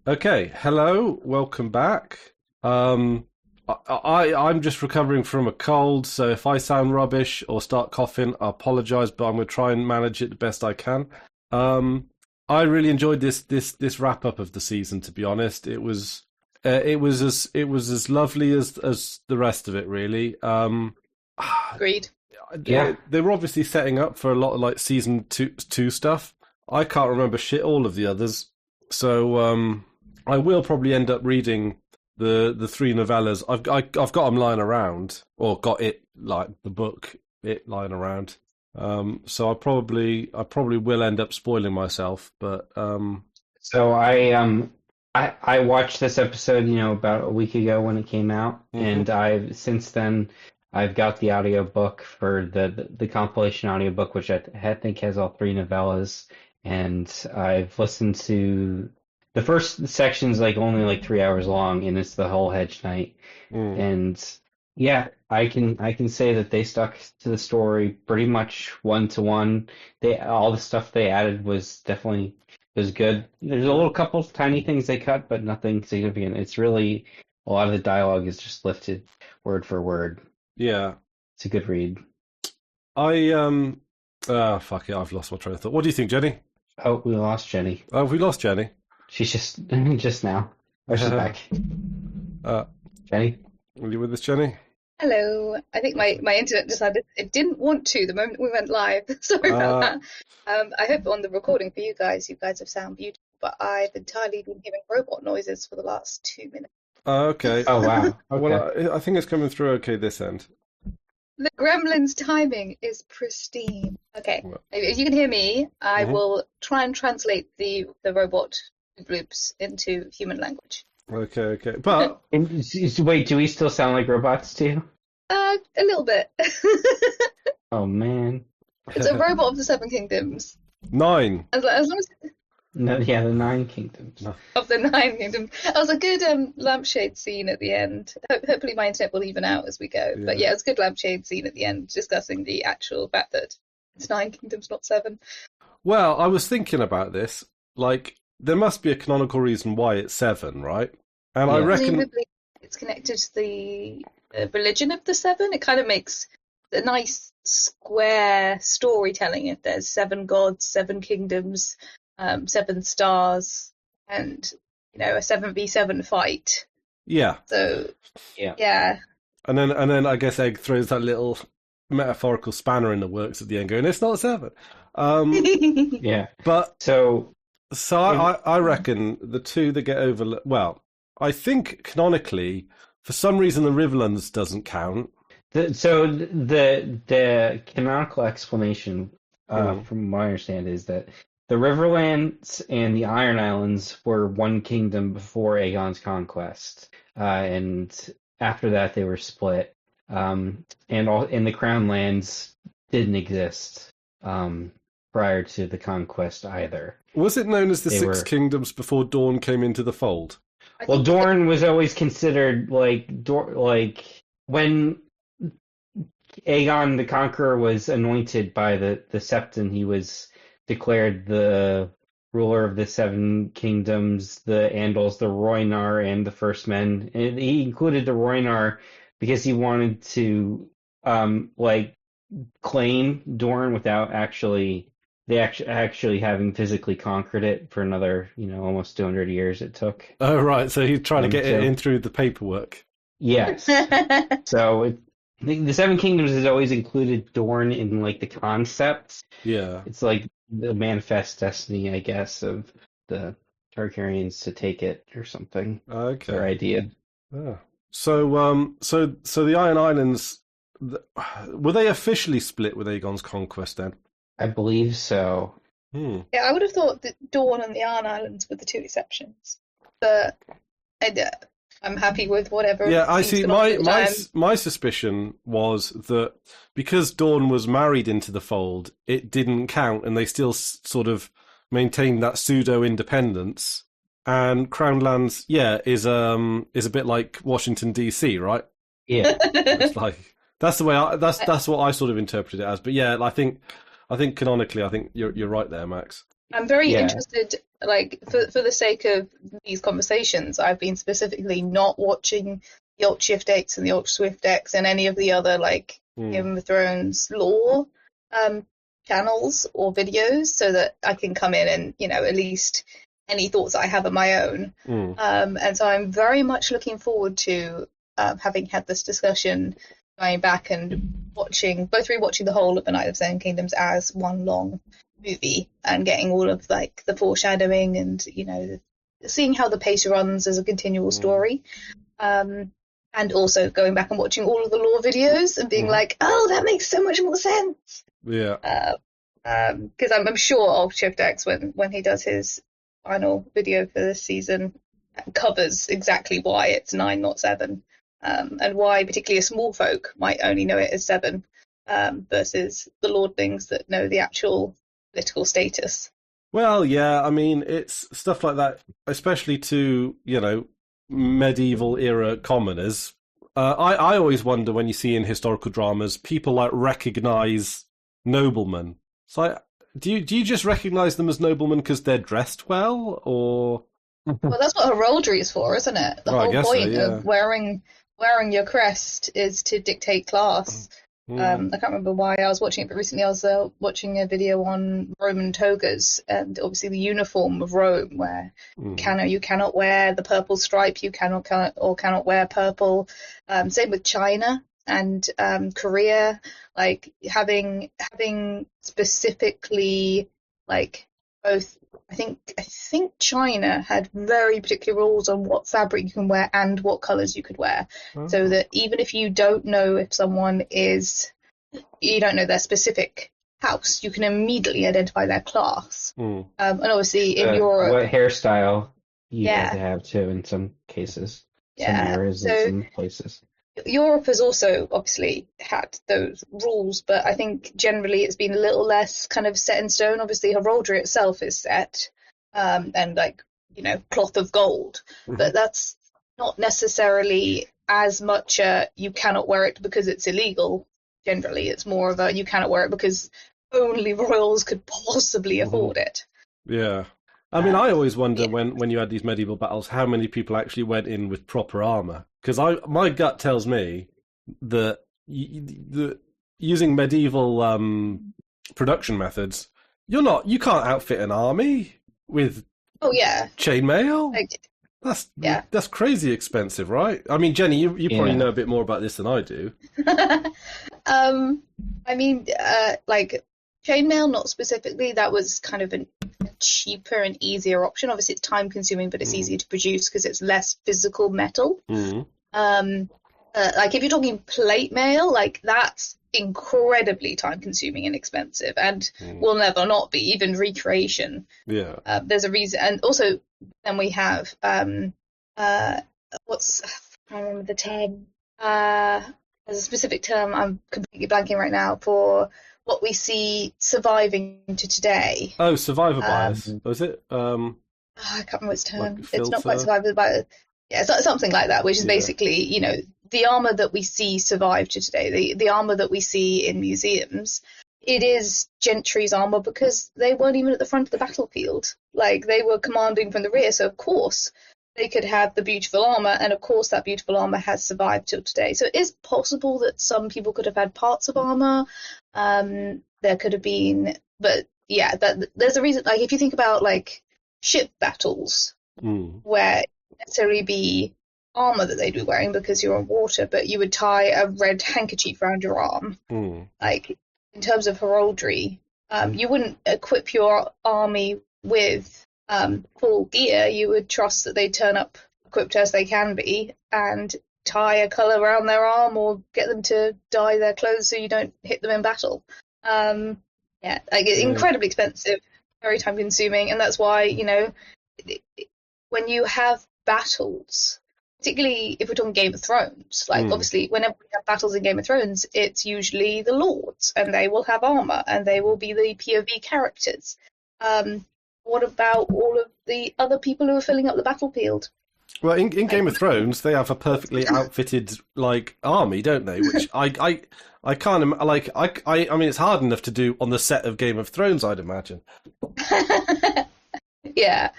Okay, hello, welcome back. I'm just recovering from a cold, so if I sound rubbish or start coughing, I apologise, but I'm going to try and manage it the best I can. Um, I really enjoyed this wrap up of the season. To be honest, it was as lovely as the rest of it. Really, Agreed. Yeah. they were obviously setting up for a lot of like season two stuff. I can't remember shit all of the others, so I will probably end up reading the three novellas. I've got them lying around, or got it like the book it lying around. So I probably will end up spoiling myself, but So I watched this episode, about a week ago when it came out, mhm. and I've since then I've got the audiobook for the compilation audiobook, which I think has all three novellas, and I've listened to the first section's like only like 3 hours long, and it's the whole Hedge Knight. Mm. And yeah, I can say that they stuck to the story pretty much one to one. They all the stuff they added was good. There's a little couple tiny things they cut, but nothing significant. It's really a lot of the dialogue is just lifted word for word. Yeah, It's a good read. I fuck it, I've lost my train of thought. What do you think, Jenny? Oh, we lost Jenny. Oh, have we lost Jenny? She's just just now. Oh, she's back. uh, Jenny? are you with us, Jenny? Hello. I think my internet decided it didn't want to the moment we went live. Sorry about Uh, that. I hope on the recording for you guys have sound beautiful, but I've entirely been hearing robot noises for the last 2 minutes. okay. Oh wow. Okay. Well, I think it's coming through okay this end. The Gremlins timing is pristine. Okay, Well, if you can hear me, I mhm. will try and translate the robot bloops into human language. Okay. But Wait, do we still sound like robots to you? A little bit. Oh man. It's a robot of the Seven Kingdoms. nine. As long as No, yeah, the Nine Kingdoms. No. of the Nine Kingdoms. That was a good lampshade scene at the end. Hopefully my internet will even out as we go. But Yeah. yeah, it was a good lampshade scene at the end discussing the actual fact that it's Nine Kingdoms, not seven. Well, I was thinking about this. Like, there must be a canonical reason why it's seven, right? And I Yeah. reckon, Presumably it's connected to the religion of the seven. It kind of makes a nice square storytelling if there's seven gods, seven kingdoms, seven stars, and a 7v7 fight. yeah. So Yeah. yeah. And then I guess Egg throws that little metaphorical spanner in the works at the end, going, "It's not seven." Yeah. But So so I reckon the two that get overlooked. Well, I think canonically, for some reason, the Riverlands doesn't count. the canonical explanation, Mm. from what I understand, is that the Riverlands and the Iron Islands were one kingdom before Aegon's conquest, and after that they were split. And the Crown Lands didn't exist prior to the conquest either. Was it known as the They Six were Kingdoms before Dawn came into the fold? I Well, think Dorne was always considered like when Aegon the Conqueror was anointed by the Septon, he was declared the ruler of the Seven Kingdoms, the Andals, the Rhoynar, and the First Men. And he included the Rhoynar because he wanted to like claim Dorne without actually having physically conquered it for another, almost 200 years it took Oh, right. So he's trying to get it to. in through the paperwork. Yes. So the Seven Kingdoms has always included Dorne in like the concepts. Yeah. It's like the manifest destiny, I guess, of the Targaryens to take it or something. Their Okay. idea. Ah. So the Iron Islands, were they officially split with Aegon's conquest then? I believe so. Hmm. Yeah, I would have thought that Dawn and the Iron Islands were the two exceptions. But I'm happy with whatever Yeah, I seems see. canonical My at the my time. my suspicion was that because Dawn was married into the fold, it didn't count, and they still sort of maintained that pseudo independence. And Crown Lands, yeah, is a bit like Washington D.C., right? Yeah. It's like that's the way I- that's what I sort of interpreted it as. But yeah, I think canonically, I think you're right there, Max. I'm very Yeah. interested, like, for the sake of these conversations, I've been specifically not watching the Alt Shift X and the Alt Swift X and any of the other, like, Game of Thrones lore channels or videos, so that I can come in and, at least any thoughts I have of my own. And so I'm very much looking forward to having had this discussion, going back and both rewatching the whole of The Night of Seven Kingdoms as one long movie and getting all of like the foreshadowing and seeing how the pace runs as a continual story, and also going back and watching all of the lore videos and being like, oh, that makes so much more sense. Yeah. Because I'm sure Alt Shift X, when he does his final video for this season, covers exactly why it's 9, not 7, and why particularly a small folk might only know it as 7, versus the lordlings that know the actual political status. Well, yeah, I mean, it's stuff like that, especially to, medieval era commoners. I always wonder when you see in historical dramas, people like recognize noblemen. So do you just recognize them as noblemen because they're dressed well, or? Well, that's what heraldry is for, isn't it? The whole point of wearing your crest is to dictate class. I can't remember why I was watching it, but recently I was watching a video on Roman togas and obviously the uniform of Rome, where you cannot wear the purple stripe, you cannot wear purple. Same with China and Korea, like having specifically like both. I think China had very particular rules on what fabric you can wear and what colours you could wear, so that even if you don't know if someone you don't know their specific house, you can immediately identify their class. And obviously in Europe, what hairstyle you had to have too in some cases, some areas and some places. Europe has also obviously had those rules, but I think generally it's been a little less kind of set in stone. Obviously, heraldry itself is set, and like, cloth of gold, but that's not necessarily as much you cannot wear it because it's illegal. Generally, it's more of a you cannot wear it because only royals could possibly afford it. Yeah. I mean, I always wonder when you had these medieval battles, how many people actually went in with proper armor. Because my gut tells me that using medieval production methods, you can't outfit an army with chainmail. That's crazy expensive, right? I mean, Jenny, you probably know a bit more about this than I do. I mean, like chainmail, not specifically. That was kind of a cheaper and easier option. Obviously, it's time consuming, but it's easier to produce because it's less physical metal. Like if you're talking plate mail, like that's incredibly time consuming and expensive, and will never not be, even recreation. There's a reason. And also then we have I remember the term, there's a specific term I'm completely blanking right now for what we see surviving to today. Oh, survivor bias. Was it? I can't remember its term. Like it's not quite survivor bias. Yeah, it's something like that, which is basically, the armor that we see survive to today, the armor that we see in museums, it is gentry's armor because they weren't even at the front of the battlefield. Like, they were commanding from the rear, so of course they could have the beautiful armor, and of course that beautiful armor has survived till today. So it is possible that some people could have had parts of armor. There could have been, but yeah, there's a reason. Like, if you think about like ship battles, where necessarily be armor that they'd be wearing because you're on water, but you would tie a red handkerchief around your arm. Like, in terms of heraldry, you wouldn't equip your army with full gear. You would trust that they turn up equipped as they can be and tie a colour around their arm or get them to dye their clothes so you don't hit them in battle. Incredibly expensive, very time consuming, and that's why, when you have battles, particularly if we're talking Game of Thrones, like obviously whenever we have battles in Game of Thrones, it's usually the lords, and they will have armor, and they will be the POV characters. What about all of the other people who are filling up the battlefield? Well, in Game of Thrones, they have a perfectly outfitted like army, don't they? Which I I can't I mean, it's hard enough to do on the set of Game of Thrones, I'd imagine. Yeah.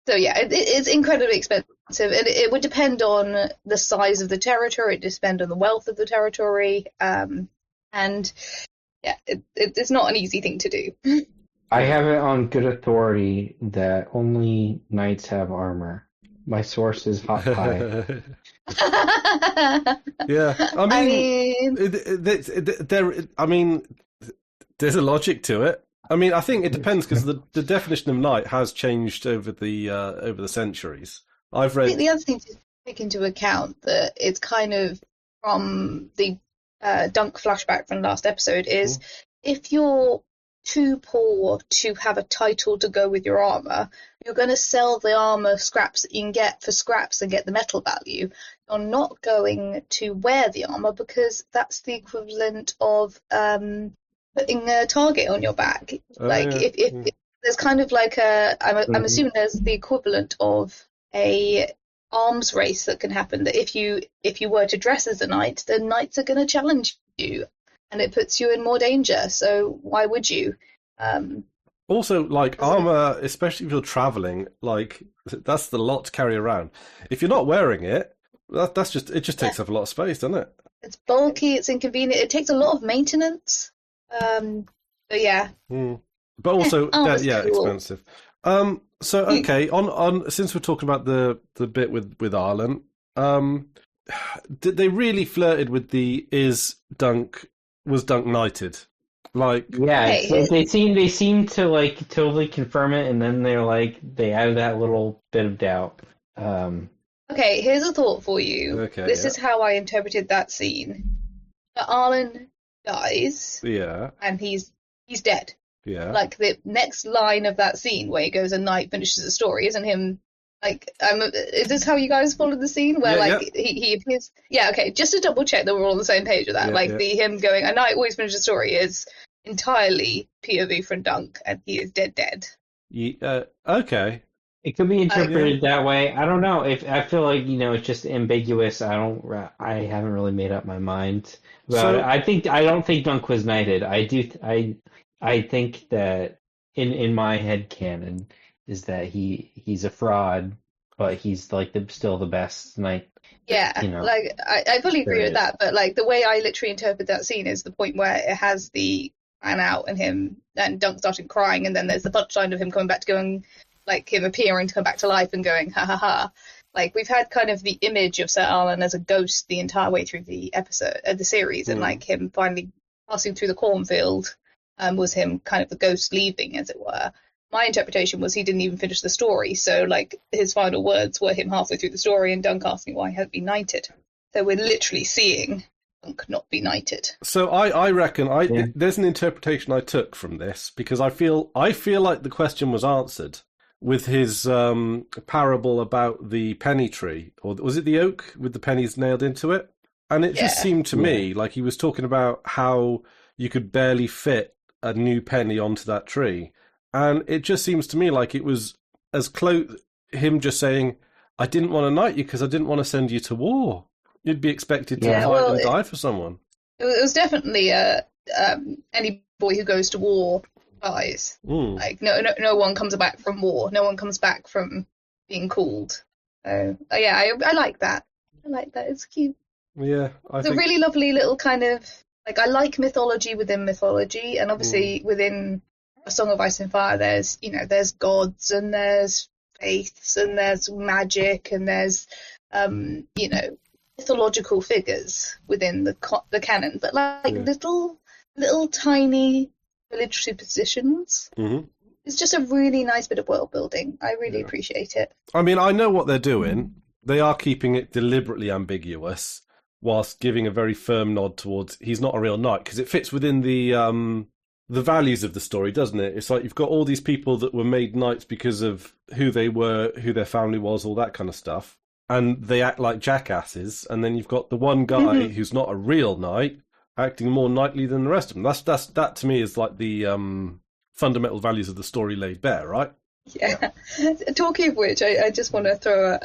So yeah, it's incredibly expensive, and it would depend on the size of the territory. It depends on the wealth of the territory, and yeah, it's not an easy thing to do. I have it on good authority that only knights have armor. My source is hot pie. Yeah, I mean, there's a logic to it. I mean, I think it depends because the definition of knight has changed over the centuries. I've I read think the other thing to take into account that it's kind of from the Dunk flashback from last episode is if you're too poor to have a title to go with your armor, you're going to sell the armor scraps that you can get for scraps and get the metal value. You're not going to wear the armor because that's the equivalent of putting a target on your back. If there's kind of like I'm assuming there's the equivalent of a arms race that can happen, that if you were to dress as a knight, the knights are going to challenge you, and it puts you in more danger. So why would you? Also, like armor, especially if you're traveling, like that's the lot to carry around. If you're not wearing it, it just takes up a lot of space, doesn't it? It's bulky, it's inconvenient, it takes a lot of maintenance. But yeah. But also, cool. expensive. So okay, on since we're talking about the bit with Arlen, did they really flirted with was Dunk knighted? Like, yeah, they seem to like totally confirm it, and then they added that little bit of doubt. Okay, here's a thought for you. Okay, this is how I interpreted that scene. But Arlen dies. Yeah. And he's dead. Yeah. Like the next line of that scene where he goes and Knight finishes the story, isn't him like is this how you guys followed the scene where he appears? Yeah, okay, just to double check that we're all on the same page with that. Him going a Knight always finishes the story is entirely POV from Dunk and he is dead. Okay. It could be interpreted that way. I don't know. If I feel like it's just ambiguous. I haven't really made up my mind about it. I don't think Dunk was knighted. I think that in my head canon is that he's a fraud, but he's like still the best knight. Yeah, like I fully agree with that. But like the way I literally interpret that scene is the point where it has the fan out and him and Dunk starting crying, and then there's the punchline of him coming back to going. Like him appearing to come back to life and going, ha ha ha. Like we've had kind of the image of Sir Arlen as a ghost the entire way through the the series, and like him finally passing through the cornfield was him kind of the ghost leaving, as it were. My interpretation was he didn't even finish the story, so like his final words were him halfway through the story and Dunk asking why he hadn't been knighted. So we're literally seeing Dunk not be knighted. So I reckon there's an interpretation I took from this because I feel like the question was answered with his parable about the penny tree, or was it the oak with the pennies nailed into it? And it just seemed to me like he was talking about how you could barely fit a new penny onto that tree. And it just seems to me like it was as close, him just saying, I didn't want to knight you because I didn't want to send you to war. You'd be expected to fight and die for someone. It was definitely any boy who goes to war dies. Like no one comes back from war. No one comes back from being called. So I like that. I like that. It's cute. Yeah, it's a really lovely little kind of like I like mythology within mythology, and obviously within A Song of Ice and Fire, there's there's gods and there's faiths and there's magic and there's mythological figures within the canon, but like little tiny village superstitions. It's just a really nice bit of world building. I really appreciate it. I mean, I know what they're doing. They are keeping it deliberately ambiguous whilst giving a very firm nod towards he's not a real knight, because it fits within the values of the story, doesn't it? It's like you've got all these people that were made knights because of who they were, who their family was, all that kind of stuff, and they act like jackasses. And then you've got the one guy who's not a real knight acting more knightly than the rest of them. That to me is like the fundamental values of the story laid bare, right? Yeah. Talking of which, I just want to throw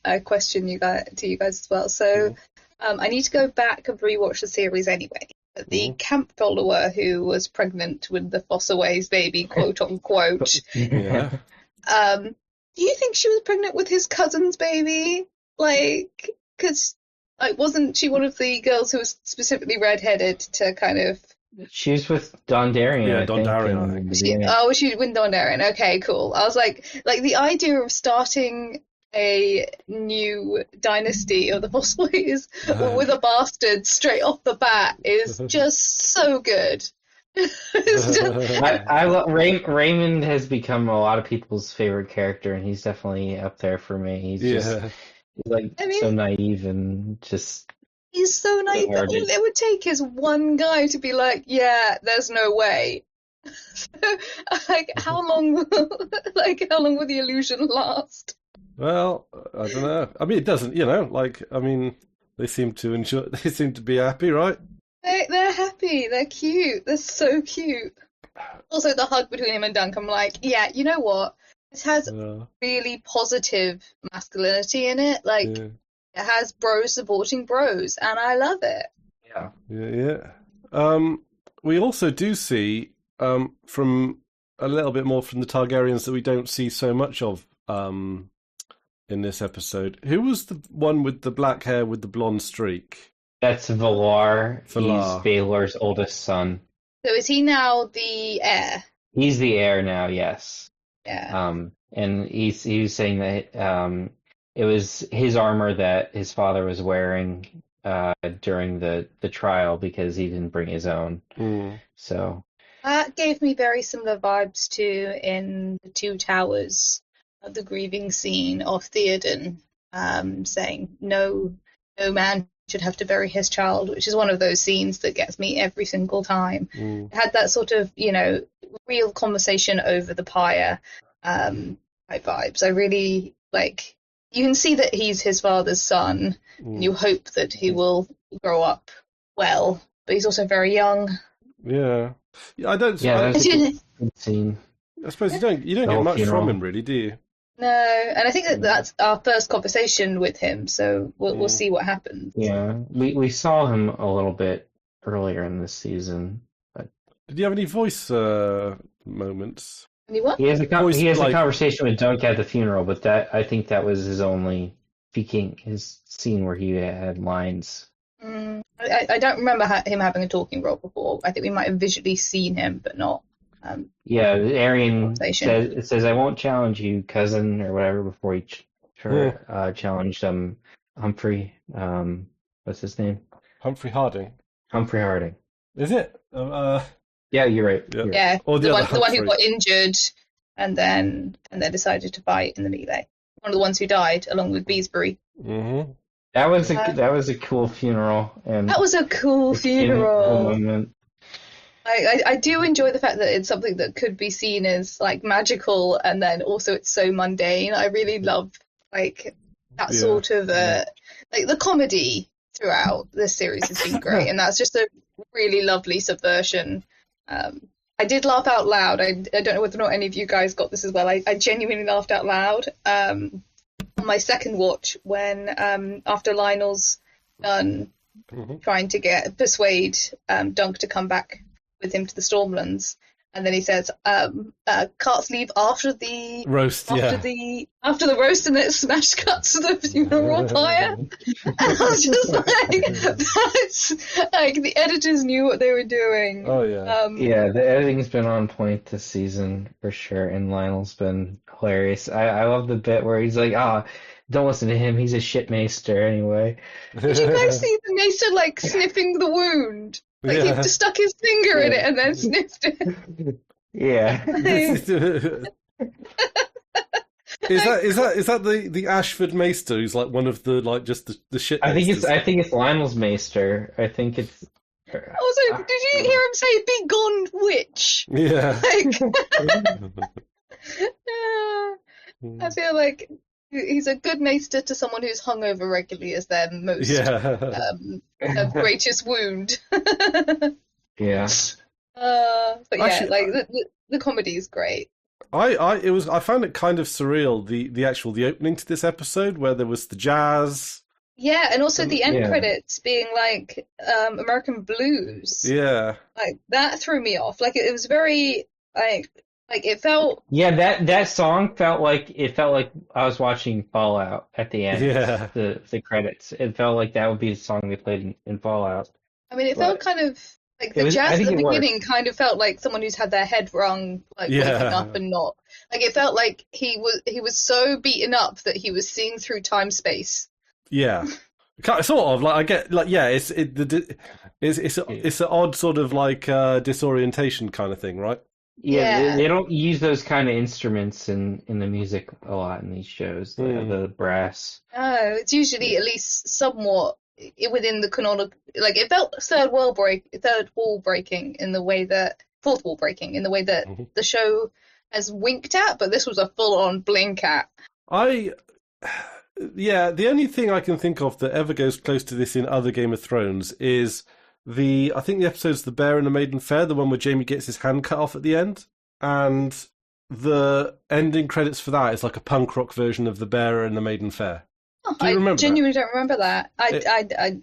a question to you guys as well. So I need to go back and rewatch the series anyway. But the camp follower who was pregnant with the Fossaway's baby, quote unquote. Yeah. Do you think she was pregnant with his cousin's baby? Like, because wasn't she one of the girls who was specifically redheaded to kind of? She was with Dondarrion. Yeah, I think, Dondarrion, I think. She with Dondarrion. Okay, cool. I was like the idea of starting a new dynasty of the Fossways with a bastard straight off the bat is just so good. I love Raymond has become a lot of people's favorite character, and he's definitely up there for me. He's so naive and just. He's so naive. All it would take is one guy to be like, "Yeah, there's no way." Like, how long will the illusion last? Well, I don't know. I mean, it doesn't. They seem to enjoy. They seem to be happy, right? They're happy. They're cute. They're so cute. Also, the hug between him and Dunk. I'm like, yeah, you know what? This has really positive masculinity in it. Like, it has bros supporting bros, and I love it. Yeah. We also do see from a little bit more from the Targaryens that we don't see so much of in this episode. Who was the one with the black hair with the blonde streak? That's Valar. He's Baelor's oldest son. So is he now the heir? He's the heir now, yes. Yeah. And he was saying that it was his armor that his father was wearing during the trial because he didn't bring his own. So that gave me very similar vibes to in the Two Towers, the grieving scene of Theoden, saying no man should have to bury his child, which is one of those scenes that gets me every single time. It had that sort of, real conversation over the pyre type vibes. I really like. You can see that he's his father's son, and you hope that he will grow up well, but he's also very young. Yeah, I don't. Yeah, that's a good scene. I suppose you don't get much from him, really, do you? No, and I think that's our first conversation with him, so we'll see what happens. Yeah, we saw him a little bit earlier in this season. But... Did you have any voice moments? Any what? He has a conversation with Dunk at the funeral, but I think that was his only his scene where he had lines. I don't remember him having a talking role before. I think we might have visually seen him, but not. Arian says, "I won't challenge you, cousin," or whatever, before he challenged Humphrey. What's his name? Humphrey Harding. Humphrey Harding. Is it? Yeah, you're right. Yeah, or the one who got injured and then decided to fight in the melee. One of the ones who died, along with Beesbury. Mm-hmm. That was a cool funeral. And that was a cool funeral. I do enjoy the fact that it's something that could be seen as like magical, and then also it's so mundane. I really love like that sort of like the comedy throughout this series has been great, and that's just a really lovely subversion. I did laugh out loud. I don't know whether or not any of you guys got this as well. I genuinely laughed out loud on my second watch when after Lionel's done trying to persuade Dunk to come back with him to the Stormlands, and then he says, "Carts leave after the roast, after the roast, and it smash cuts to the funeral pyre." And I was just like, "That's like the editors knew what they were doing." Oh yeah. The editing's been on point this season for sure, and Lionel's been hilarious. I love the bit where he's like, don't listen to him. He's a shitmaester anyway. Did you guys see the maester like sniffing the wound? Like he just stuck his finger in it and then sniffed it. Yeah. Is that the Ashford maester who's like one of the like just the shit? I think it's Lionel's maester. I think it's. Also, did you hear him say "Be gone, witch"? Yeah. I feel like he's a good maester to someone who's hungover regularly as their most greatest wound. Yeah. But actually, like the comedy is great. I found it kind of surreal the opening to this episode where there was the jazz Yeah, and also the end Yeah. credits being like American Blues. Yeah. Like that threw me off. Like it was very like it felt. Yeah, that song felt like I was watching Fallout at the end. Yeah. The credits. It felt like that would be the song they played in Fallout. I mean, it felt But kind of like it the was. I jazz at think the it worked. beginning kind of felt like someone who's had their head wrung, like waking Yeah. up and not. Like it felt like he was so beaten up that he was seeing through time space. Yeah. Sort of like I get like yeah, it's an odd sort of like disorientation kind of thing, right? Yeah, Yeah. they don't use those kind of instruments in the music a lot in these shows. The brass. No, it's usually at least somewhat within the canonical. Like it felt third wall breaking in the way that fourth wall breaking in the way that Mhm. the show has winked at, but this was a full on blink at. Yeah, the only thing I can think of that ever goes close to this in other Game of Thrones is I think the episode's The Bear and the Maiden Fair, the one where Jaime gets his hand cut off at the end, and the ending credits for that is like a punk rock version of The Bear and the Maiden Fair. Oh, Do you remember I that? genuinely don't remember that. I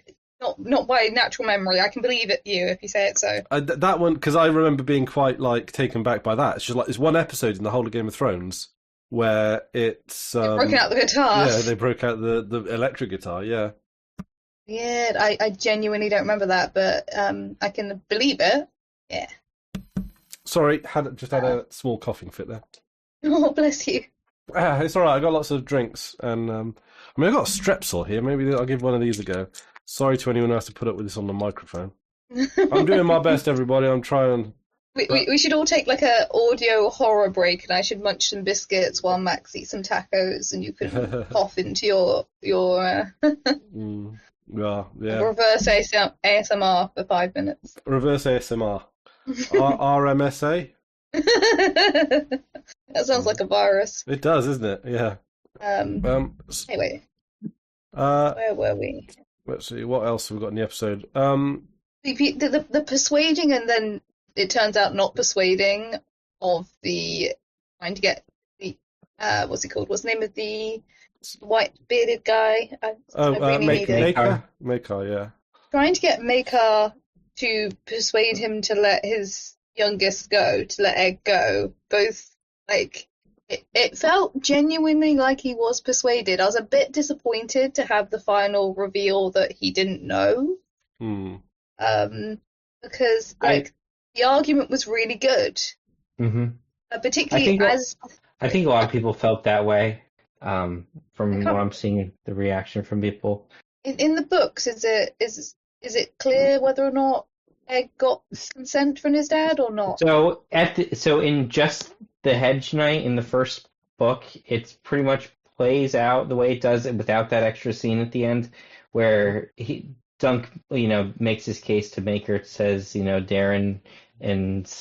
not by natural memory. I can believe it you if you say it so. That one, because I remember being quite like taken back by that. It's just like there's one episode in the whole of Game of Thrones where it's Broken out the guitar. yeah, they broke out the electric guitar. Yeah. Yeah, I genuinely don't remember that, but I can believe it. Yeah. Sorry, just had a small coughing fit there. Oh, bless you. It's all right. I got lots of drinks, and I mean, I got a Strepsil here. Maybe I'll give one of these a go. Sorry to anyone who has to put up with this on the microphone. I'm doing my best, everybody. I'm trying. We should all take like a audio horror break, and I should munch some biscuits while Max eats some tacos, and you can cough into your Yeah. reverse ASMR for 5 minutes. Reverse ASMR. RMSA. That sounds like a virus. It does, isn't it? Yeah. Anyway, Uh, where were we? let's see. What else have we got in the episode? The persuading and then it turns out not persuading of the trying to get the what's he called? What's the name of the white bearded guy? I really need it. Makar, yeah. Trying to get Makar to persuade him to let his youngest go, to let Egg go. Both like it felt genuinely like he was persuaded. I was a bit disappointed to have the final reveal that he didn't know. Because like the argument was really good. Mm-hmm. Particularly I think a lot of people felt that way. From what I'm seeing, the reaction from people. In the books, is it clear whether or not Egg got consent from his dad or not? So in just the Hedge Knight in the first book, it pretty much plays out the way it does it without that extra scene at the end, where Dunk makes his case to Maker. It says Darren and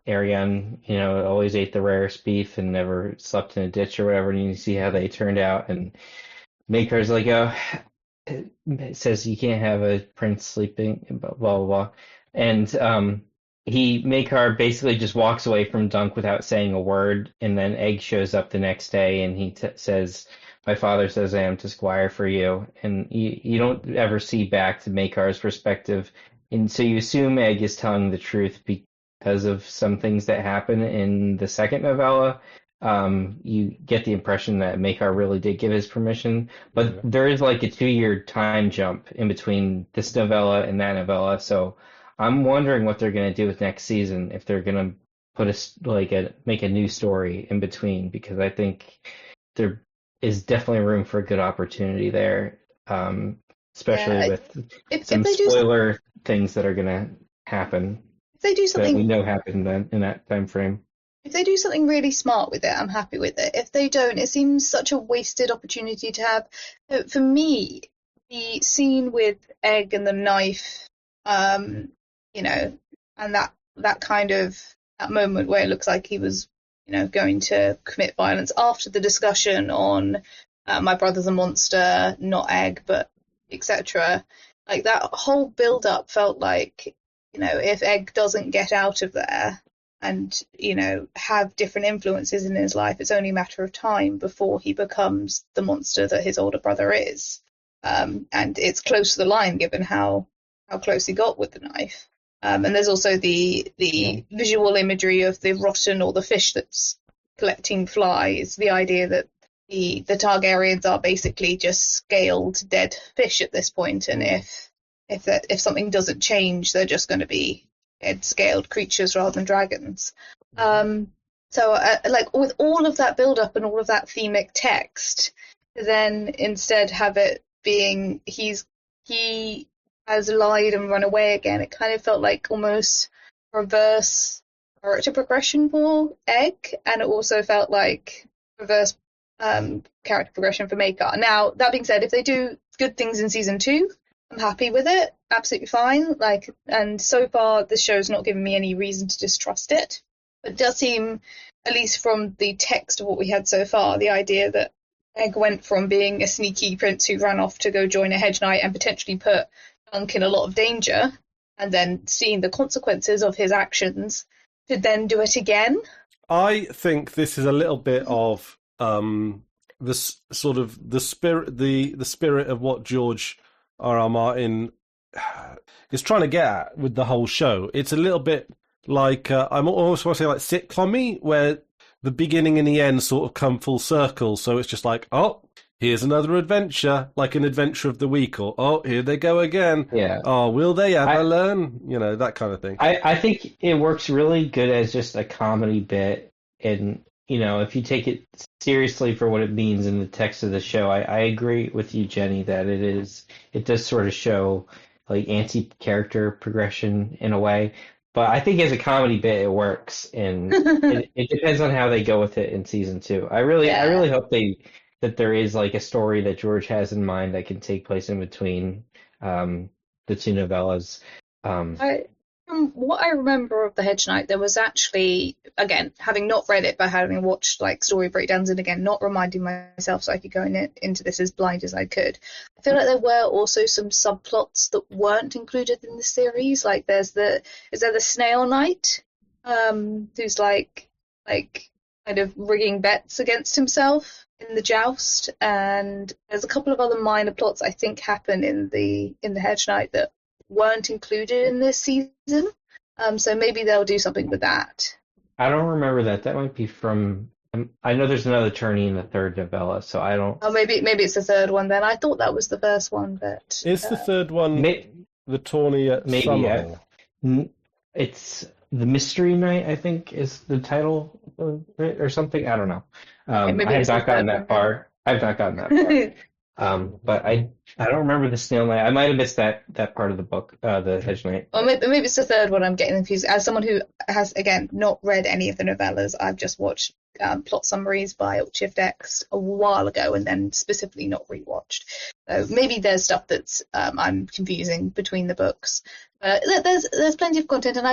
Ariane, always ate the rarest beef and never slept in a ditch or whatever, and you see how they turned out. And Maker's like, it says you can't have a prince sleeping, blah, blah, blah. And Makar basically just walks away from Dunk without saying a word, and then Egg shows up the next day, and he says, my father says I am to squire for you. And you don't ever see back to Makar's perspective. And so you assume Egg is telling the truth because of some things that happen in the second novella. You get the impression that Makar really did give his permission, but there is like a 2-year time jump in between this novella and that novella. So I'm wondering what they're going to do with next season, if they're going to put make a new story in between, because I think there is definitely room for a good opportunity there, especially with some spoiler things that are going to happen. If they do something that we know happened in that time frame. If they do something really smart with it, I'm happy with it. If they don't, it seems such a wasted opportunity to have. For me, the scene with Egg and the knife, and that kind of that moment where it looks like he was, going to commit violence after the discussion on my brother's a monster, not Egg, but etc. Like that whole build-up felt like, if Egg doesn't get out of there and have different influences in his life. It's only a matter of time before he becomes the monster that his older brother is. And it's close to the line given how close he got with the knife. And there's also the visual imagery of the rotten or the fish that's collecting flies, the idea that the Targaryens are basically just scaled dead fish at this point, and if something doesn't change, they're just going to be dead scaled creatures rather than dragons. So with all of that build up and all of that themic text, then instead have it being he has lied and run away again. It kind of felt like almost reverse character progression for Egg, and it also felt like reverse character progression for Maekar. Now, that being said, if they do good things in season 2, I'm happy with it. Absolutely fine. And so far, this show's not given me any reason to distrust it. But it does seem, at least from the text of what we had so far, the idea that Egg went from being a sneaky prince who ran off to go join a hedge knight and potentially put Dunk in a lot of danger, and then seeing the consequences of his actions, to then do it again. I think this is a little bit of the spirit of what George R.R. Martin is trying to get at with the whole show. It's a little bit like I'm almost want to say like sitcom-y, where the beginning and the end sort of come full circle. So it's just like, oh, here's another adventure, like an adventure of the week, or oh, here they go again. Yeah. Oh, will they ever learn? That kind of thing. I think it works really good as just a comedy bit, and if you take it seriously for what it means in the text of the show, I agree with you, Jenny, that it does sort of show like anti-character progression in a way. But I think as a comedy bit, it works, and it depends on how they go with it in season 2. I really hope that there is like a story that George has in mind that can take place in between the 2 novellas. From what I remember of The Hedge Knight, there was actually, again, having not read it, but having watched like story breakdowns, and again, not reminding myself so I could go into this as blind as I could. I feel like there were also some subplots that weren't included in the series. Like is there the Snail Knight, who's like kind of rigging bets against himself in the joust, and there's a couple of other minor plots I think happen in the Hedge Knight that weren't included in this season. So maybe they'll do something with that. I don't remember that. That might be from. I know there's another tourney in the 3rd novella, so I don't. Oh, maybe it's the 3rd one then. I thought that was the first one, but is the 3rd one the tourney at Summerhall? It's the Mystery Knight, I think, is the title or something. I don't know. I have not gotten that far. But I don't remember the Snail Knight. I might have missed that part of the book, the Hedge Knight. Well, maybe it's the 3rd one I'm getting confused. As someone who has, again, not read any of the novellas, I've just watched plot summaries by Shift X a while ago and then specifically not rewatched. So maybe there's stuff that's I'm confusing between the books. But there's plenty of content, and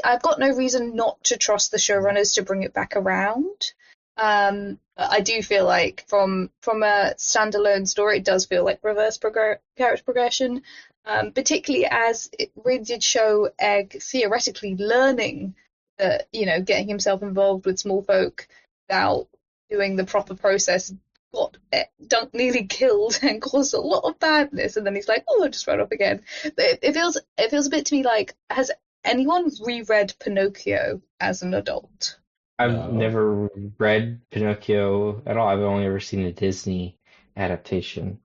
I've got no reason not to trust the showrunners to bring it back around. I do feel like from a standalone story, it does feel like reverse character progression, particularly as it really did show Egg theoretically learning that, getting himself involved with small folk without doing the proper process got Dunk nearly killed and caused a lot of badness, and then he's like, oh, I'll just run off again. But it feels a bit to me like, has anyone reread Pinocchio as an adult? I've never read Pinocchio at all. I've only ever seen the Disney adaptation.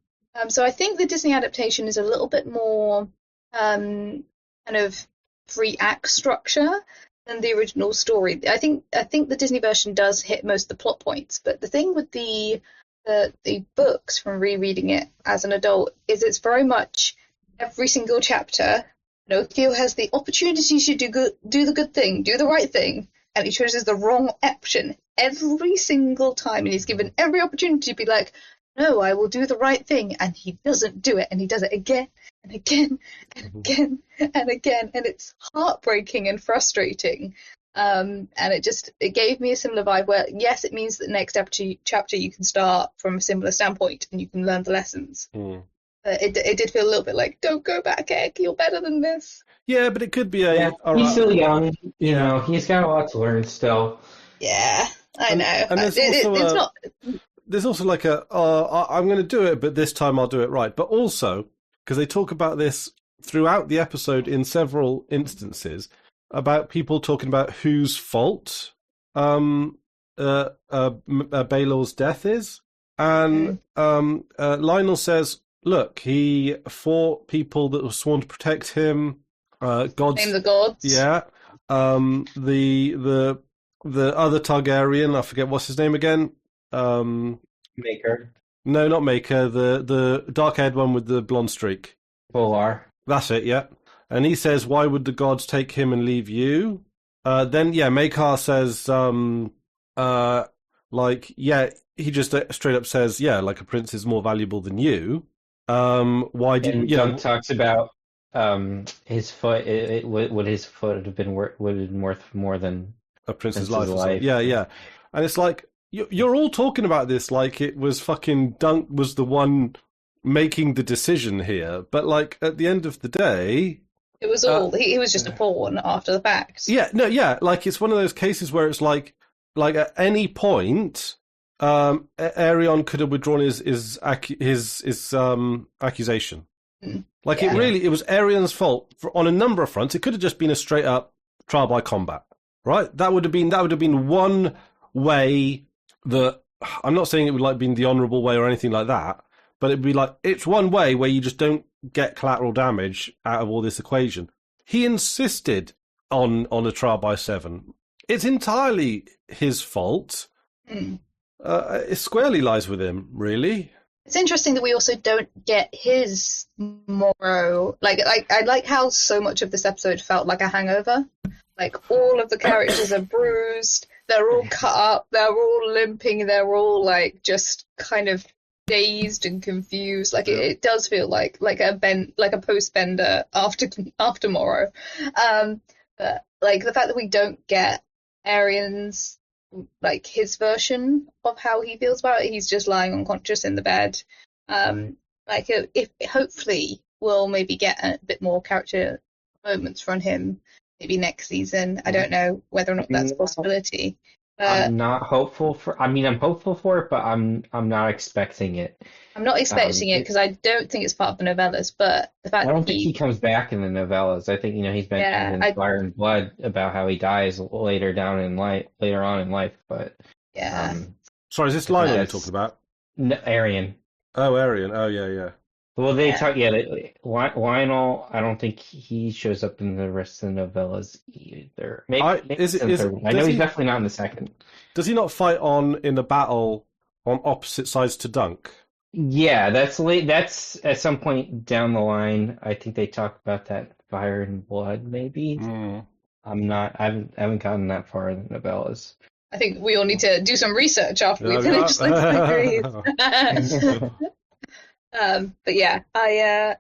So I think the Disney adaptation is a little bit more kind of free act structure than the original story. I think the Disney version does hit most of the plot points, but the thing with the books from rereading it as an adult is it's very much every single chapter. Pinocchio has the opportunity to do the good thing, do the right thing, and he chooses the wrong option every single time, and he's given every opportunity to be like, no, I will do the right thing, and he doesn't do it, and he does it again and again and again and again, and it's heartbreaking and frustrating. And it gave me a similar vibe where, yes, it means that next chapter you can start from a similar standpoint and you can learn the lessons. It did feel a little bit like, don't go back, Egg. You're better than this. Yeah, but it could be Yeah, all he's right. still young. You Yeah. know, he's got a lot to learn still. Yeah, I know. And there's also It's not. there's also like I'm going to do it, but this time I'll do it right. But also, because they talk about this throughout the episode in several instances, about people talking about whose fault Baelor's death is. And Lionel says, look, he fought people that were sworn to protect him. Gods. Name the gods. Yeah. The other Targaryen, I forget what's his name again. Maker. No, not Maker. The dark-haired one with the blonde streak. Volar. That's it. Yeah. And he says, "Why would the gods take him and leave you?" Then Maekar says, he just straight up says, "Yeah, like a prince is more valuable than you." Why didn't Doug talks about his foot? Would his foot have been worth more than a prince's life? life. Yeah. And it's like you're all talking about this like it was fucking Dunk was the one making the decision here, but like at the end of the day, it was all he was just a pawn after the fact. Yeah, no, yeah, like it's one of those cases where it's like at any point, Aerion could have withdrawn his accusation. Like it was Aerion's fault on a number of fronts. It could have just been a straight up trial by combat, right? That would have been one way that I'm not saying it would like been the honourable way or anything like that, but it'd be like it's one way where you just don't get collateral damage out of all this equation. He insisted on a trial by 7. It's entirely his fault. It squarely lies with him, really. It's interesting that we also don't get his Morrow. Like I like how so much of this episode felt like a hangover. Like all of the characters are bruised, they're all cut up, they're all limping, they're all like just kind of dazed and confused. Like it does feel like a post bender after Morrow. But like the fact that we don't get Aerion's like his version of how he feels about it, he's just lying unconscious in the bed. If hopefully we'll maybe get a bit more character moments from him maybe next season. I don't know whether or not that's a possibility. I'm not hopeful for. I mean, I'm hopeful for it, but I'm not expecting it. I'm not expecting it because I don't think it's part of the novellas. But the fact I don't think he comes back in the novellas. I think he's mentioned in Fire and Blood about how he dies later on in life. But sorry, is this Lionel you're talking about? No, Aerion. Oh, Aerion. Oh, yeah. Well, they talk. Yeah, Lionel. I don't think he shows up in the rest of the novellas either. Maybe I know he's definitely not in the second. Does he not fight in a battle on opposite sides to Dunk? Yeah, that's late. That's at some point down the line. I think they talk about that Fire and Blood. Maybe. I'm not. I haven't gotten that far in the novellas. I think we all need to do some research after we finish this series. But yeah, I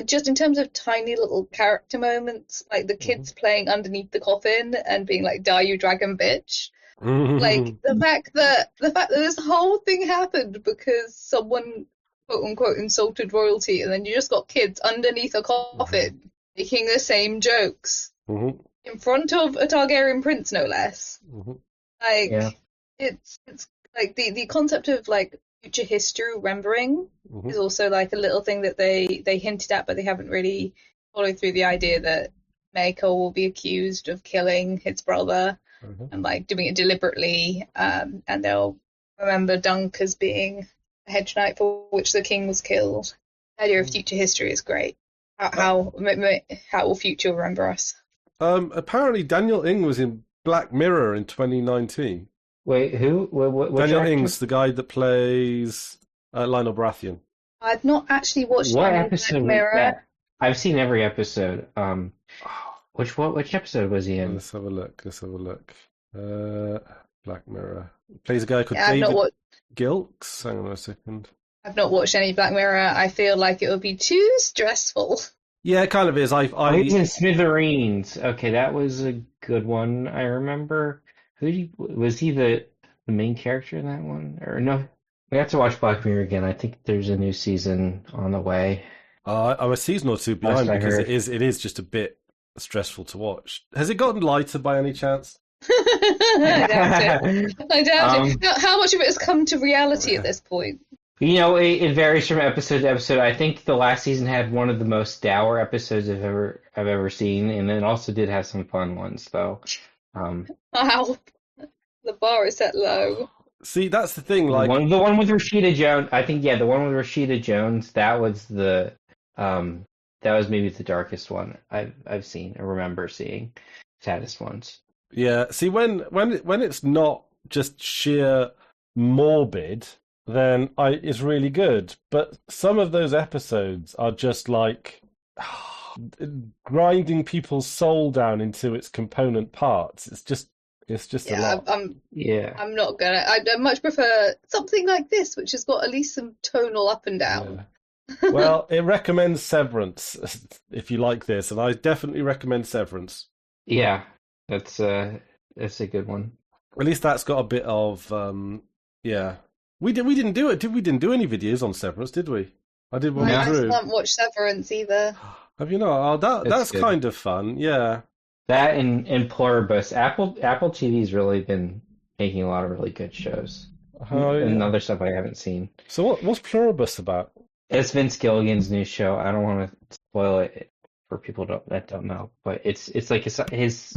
just in terms of tiny little character moments, like the kids playing underneath the coffin and being like, "Die, you dragon bitch!" Like the fact that this whole thing happened because someone quote unquote insulted royalty, and then you just got kids underneath a coffin making the same jokes in front of a Targaryen prince, no less. Like it's like the concept of like future history remembering is also like a little thing that they hinted at, but they haven't really followed through the idea that Maekar will be accused of killing his brother and like doing it deliberately, and they'll remember Dunk as being a hedge knight for which the king was killed. The idea of future history is great. How will future remember us? Apparently Daniel Ing was in Black Mirror in 2019. Wait, who? What Daniel Ing's the guy that plays Lionel Baratheon. I've not actually watched what Black episode Mirror. was that? I've seen every episode. Which episode was he in? Let's have a look. Black Mirror. Plays a guy called Yeah, David Gilks. Hang on a second. I've not watched any Black Mirror. I feel like it would be too stressful. Yeah, it kind of is. He's in Smithereens. Okay, that was a good one. I remember. Was he the main character in that one? Or no? We have to watch Black Mirror again. I think there's a new season on the way. I'm a season or two Last behind I because heard. it is just a bit stressful to watch. Has it gotten lighter by any chance? I doubt it. I doubt Um, it. How much of it has come to reality at this point? it varies from episode to episode. I think the last season had one of the most dour episodes I've ever seen, and it also did have some fun ones, though. Um, Wow, the bar is set low. See, that's the thing. the Like, one with Rashida Jones, I think, yeah, the one with Rashida Jones, um, that was maybe the darkest one I've seen or remember seeing. Saddest ones. yeah. See, when it's not just sheer morbid, then it's really good. But some of those episodes are just like grinding people's soul down into its component parts. It's just a Yeah, lot. Yeah. I'm not gonna. I much prefer something like this, which has got at least some tonal up and down. Yeah. Well, it recommends Severance if you like this, and I definitely recommend Severance. Yeah. That's a good one. At least that's got a bit of yeah. We didn't do it. We didn't do any videos on Severance, did we? I did one I with still Drew. haven't watched Severance either. Have you not? Oh, That's that's good. kind of fun. Yeah. That and Pluribus. Apple TV's really been making a lot of really good shows. Oh, And yeah. other stuff I haven't seen. So what's Pluribus about? It's Vince Gilligan's new show. I don't want to spoil it for people that don't know, but it's like Vince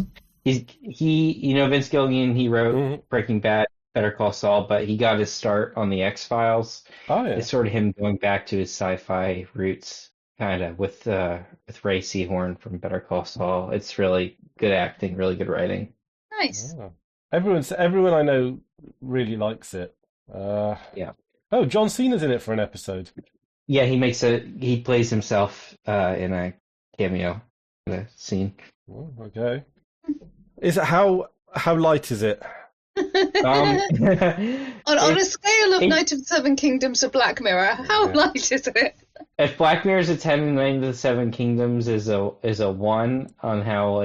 Gilligan, he wrote Mhm. Breaking Bad, Better Call Saul, but he got his start on the X-Files. Oh, yeah. It's sort of him going back to his sci-fi roots, kind of with Ray Seahorn from Better Call Saul. It's really good acting, really good writing. Nice. Oh. Everyone I know really likes it. Yeah. Oh, John Cena's in it for an episode. Yeah, he plays himself in a cameo scene. Oh, okay. Is it how light is it? Um, On a scale of it- Night of the Seven Kingdoms to Black Mirror, how Yeah. light is it? If Black Mirror's a 10 and Night of the Seven Kingdoms is a 1 on how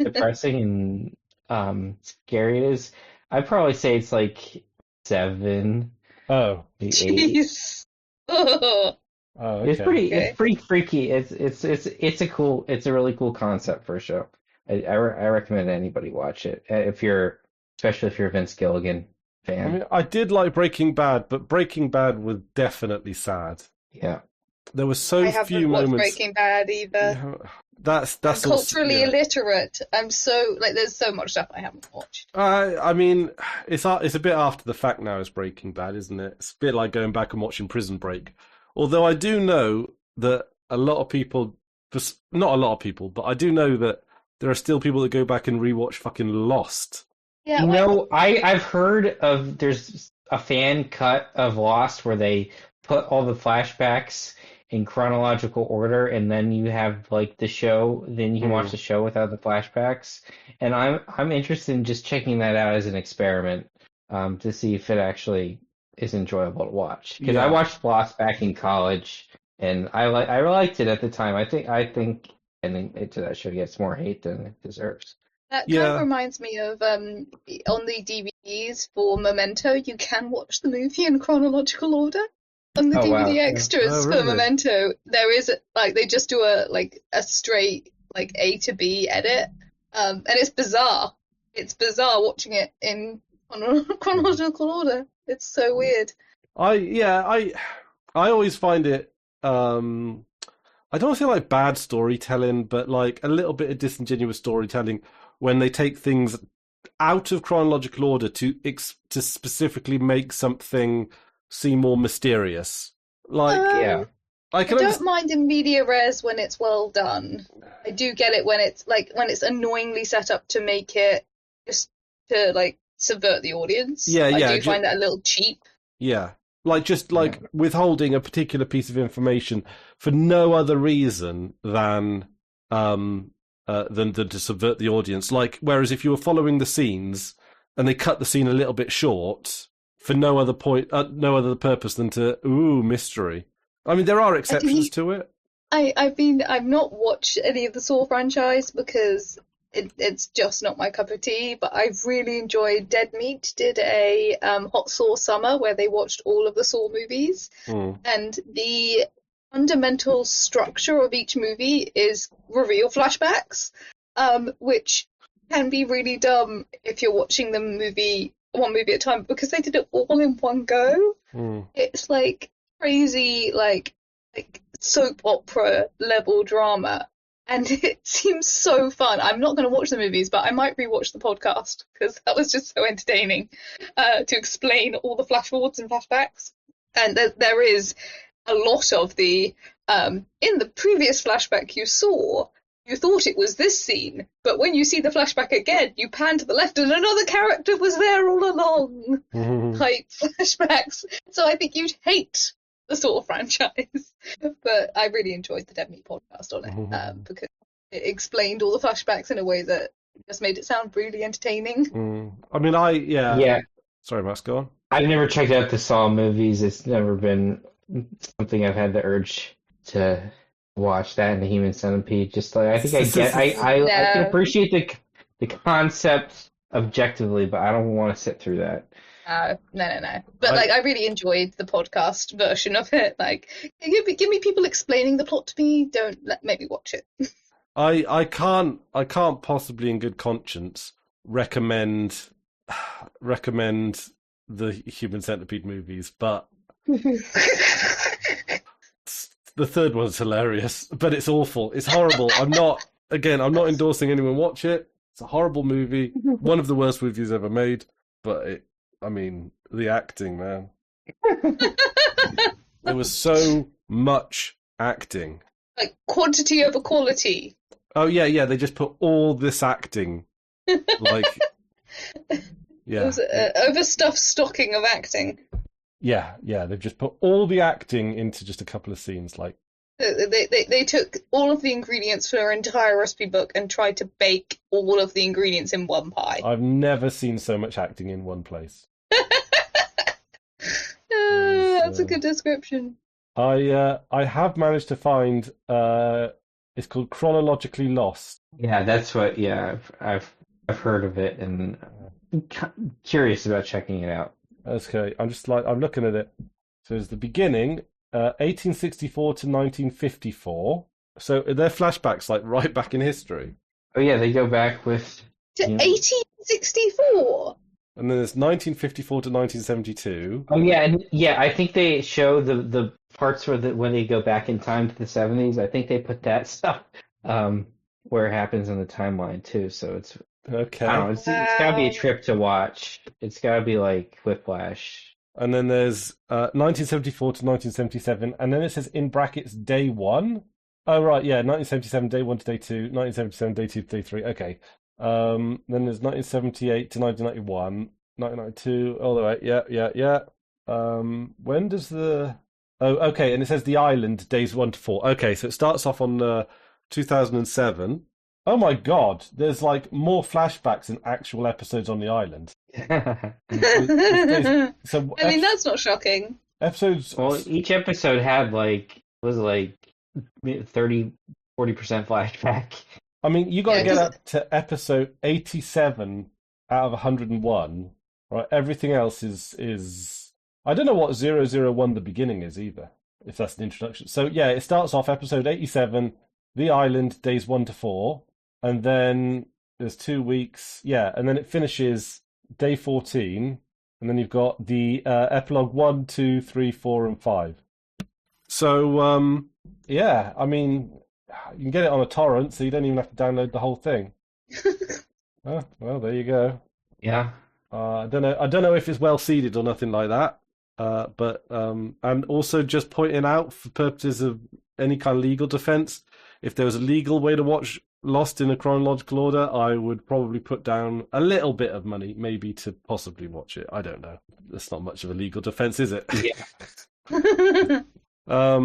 depressing and scary it is, I'd probably say it's like 7, Oh, maybe 8. Jeez. Oh. oh, It's okay. it's pretty freaky. It's a really cool concept for a show. I recommend anybody watch it especially if you're a Vince Gilligan I fan. mean, I did like Breaking Bad, but Breaking Bad was definitely sad. Yeah. There were so I haven't few watched moments. Breaking Bad either. Yeah, that's I'm also culturally yeah. illiterate. I'm so there's so much stuff I haven't watched. I mean, it's a bit after the fact now. It's Breaking Bad, isn't it? It's a bit like going back and watching Prison Break. Although I do know that a lot of people, not a lot of people, but I do know that there are still people that go back and rewatch fucking Lost. Yeah, You why not? know, I've heard of there's a fan cut of Lost where they put all the flashbacks in chronological order, and then you have like the show. Then you can watch the show without the flashbacks. And I'm interested in just checking that out as an experiment, to see if it actually is enjoyable to watch. Because I Yeah. watched Lost back in college, and I liked it at the time. I think ending to that show gets more hate than it deserves. That kind Yeah. of reminds me of on the DVDs for Memento, you can watch the movie in chronological order. On the Oh, wow. DVD Yeah. extras Oh, for really? Memento, there is they just do a straight A to B edit, and it's bizarre. It's bizarre watching it in chronological order. It's so weird. I always find it I don't feel like bad storytelling, but like a little bit of disingenuous storytelling when they take things out of chronological order to specifically make something seem more mysterious. Like Yeah. I I can don't understand. mind in media res when it's well done. I do get it when it's annoyingly set up to make it just to subvert the audience. Yeah, I yeah, do find that a little cheap. Yeah. Like withholding a particular piece of information for no other reason than to subvert the audience. Like, whereas if you were following the scenes and they cut the scene a little bit short for no other point, no other purpose than to mystery. I mean, there are exceptions to it. I've not watched any of the Saw franchise because it's just not my cup of tea. But I've really enjoyed Dead Meat did a Hot Sauce Summer where they watched all of the Saw movies, and the fundamental structure of each movie is reveal flashbacks, which can be really dumb if you're watching the movie one movie at a time, because they did it all in one go. It's like crazy, like soap opera level drama, and it seems so fun. I'm not going to watch the movies, but I might rewatch the podcast because that was just so entertaining to explain all the flash forwards and flashbacks. And there is a lot of the in the previous flashback you saw, you thought it was this scene, but when you see the flashback again, you pan to the left and another character was there all along. Type flashbacks. So I think you'd hate the Saw franchise. But I really enjoyed the Dead Meat podcast on it because it explained all the flashbacks in a way that just made it sound really entertaining. I mean, Yeah. Sorry, Max, go on. I've never checked out the Saw movies. It's never been something I've had the urge to watch. That and the Human Centipede. Just like I can appreciate the concept objectively, but I don't want to sit through that. No. But I really enjoyed the podcast version of it. Like, give me people explaining the plot to me. Don't make me watch it. I can't possibly, in good conscience, recommend the Human Centipede movies, but the third one's hilarious, but it's awful. It's horrible. I'm not endorsing anyone watch it. It's a horrible movie. One of the worst movies ever made, but the acting, man. There was so much acting. Like quantity over quality. Oh, yeah, they just put all this acting. Like, yeah. It was overstuffed stocking of acting. Yeah, they've just put all the acting into just a couple of scenes. Like, they took all of the ingredients for an entire recipe book and tried to bake all of the ingredients in one pie. I've never seen so much acting in one place. That's a good description. I have managed to find it's called Chronologically Lost. Yeah, that's what. Yeah, I've heard of it and curious about checking it out. Okay, I'm looking at it. So it's the beginning, 1864 to 1954. So they're flashbacks, like right back in history. Oh yeah, they go back with to 1864. And then there's 1954 to 1972. Oh yeah, and I think they show the parts when they go back in time to the 70s. I think they put that stuff where it happens in the timeline too. So it's okay. I don't know, it's got to be a trip to watch. It's got to be like Whiplash. And then there's 1974 to 1977, and then it says in brackets day 1. Oh right, yeah, 1977 day 1 to day 2, 1977 day 2 to day 3. Okay. Then there's 1978 to 1991, 1992, all the way, yeah. When does the... Oh, okay, and it says The Island, days 1 to 4. Okay, so it starts off on 2007. Oh my god, there's like more flashbacks than actual episodes on the island. So, that's not shocking. Episodes... Well, each episode had 30-40% flashback. I mean, you got to get up to episode 87 out of 101, right? Everything else is... I don't know what 001 the beginning is either, if that's an introduction. So, yeah, it starts off episode 87, The Island, days 1 to 4, and then there's 2 weeks, and then it finishes day 14, and then you've got the epilogue 1, 2, 3, 4, and 5. So, I mean... You can get it on a torrent, so you don't even have to download the whole thing. Oh, well, there you go. Yeah. I don't know if it's well seeded or nothing like that. But and also just pointing out, for purposes of any kind of legal defense, if there was a legal way to watch Lost in a chronological order, I would probably put down a little bit of money, maybe, to possibly watch it. I don't know. That's not much of a legal defense, is it? Yeah.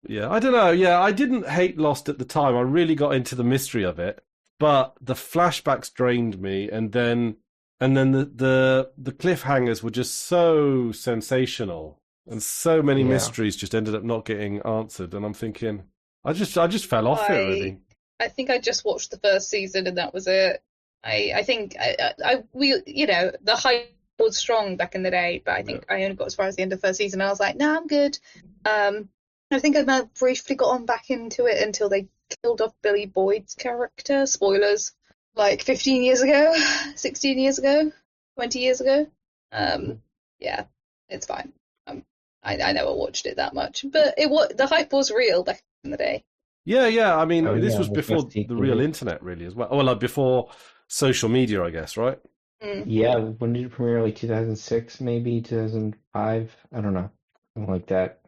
Yeah, I don't know. Yeah, I didn't hate Lost at the time. I really got into the mystery of it, but the flashbacks drained me, and then the cliffhangers were just so sensational, and so many mysteries just ended up not getting answered. And I'm thinking, I just fell off it really. I think I just watched the first season and that was it. I think the hype was strong back in the day, but I think I only got as far as the end of the first season. And I was like, nah, I'm good. I think I might have briefly got on back into it until they killed off Billy Boyd's character. Spoilers. Like 15 years ago, 16 years ago, 20 years ago. Yeah, it's fine. I never watched it that much, but the hype was real back in the day. Yeah. I mean, this was before the real internet, really, as well. Well, like before social media, I guess, right? Yeah, when did it premiere? Like 2006, maybe 2005. I don't know, something like that.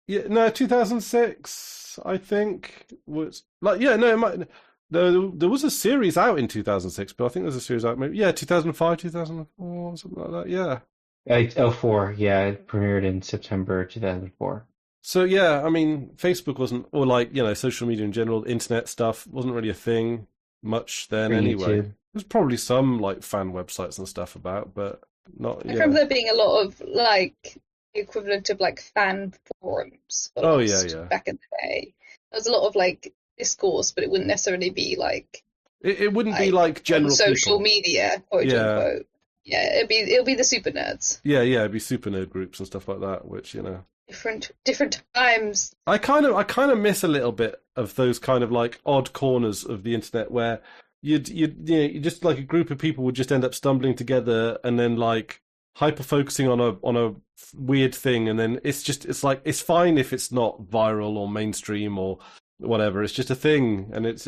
Yeah, no, 2006. I think was like it might. No, there was a series out in 2006, but I think there's a series out maybe 2005, 2004, something like that. Yeah. 04, yeah, it premiered in September 2004. So yeah, I mean, Facebook wasn't, or like social media in general, internet stuff wasn't really a thing much then anyway. There's probably some like fan websites and stuff about, but not. I remember there being a lot of like the equivalent of like fan forums. Back in the day, there was a lot of like discourse, but it wouldn't necessarily be like. It wouldn't be like general social people. media, quote unquote. Yeah, it'll be the super nerds. Yeah, it'd be super nerd groups and stuff like that, which different times. I kind of miss a little bit of those kind of like odd corners of the internet where you just like a group of people would just end up stumbling together and then like hyper focusing on a weird thing, and then it's like it's fine if it's not viral or mainstream or whatever. It's just a thing, and it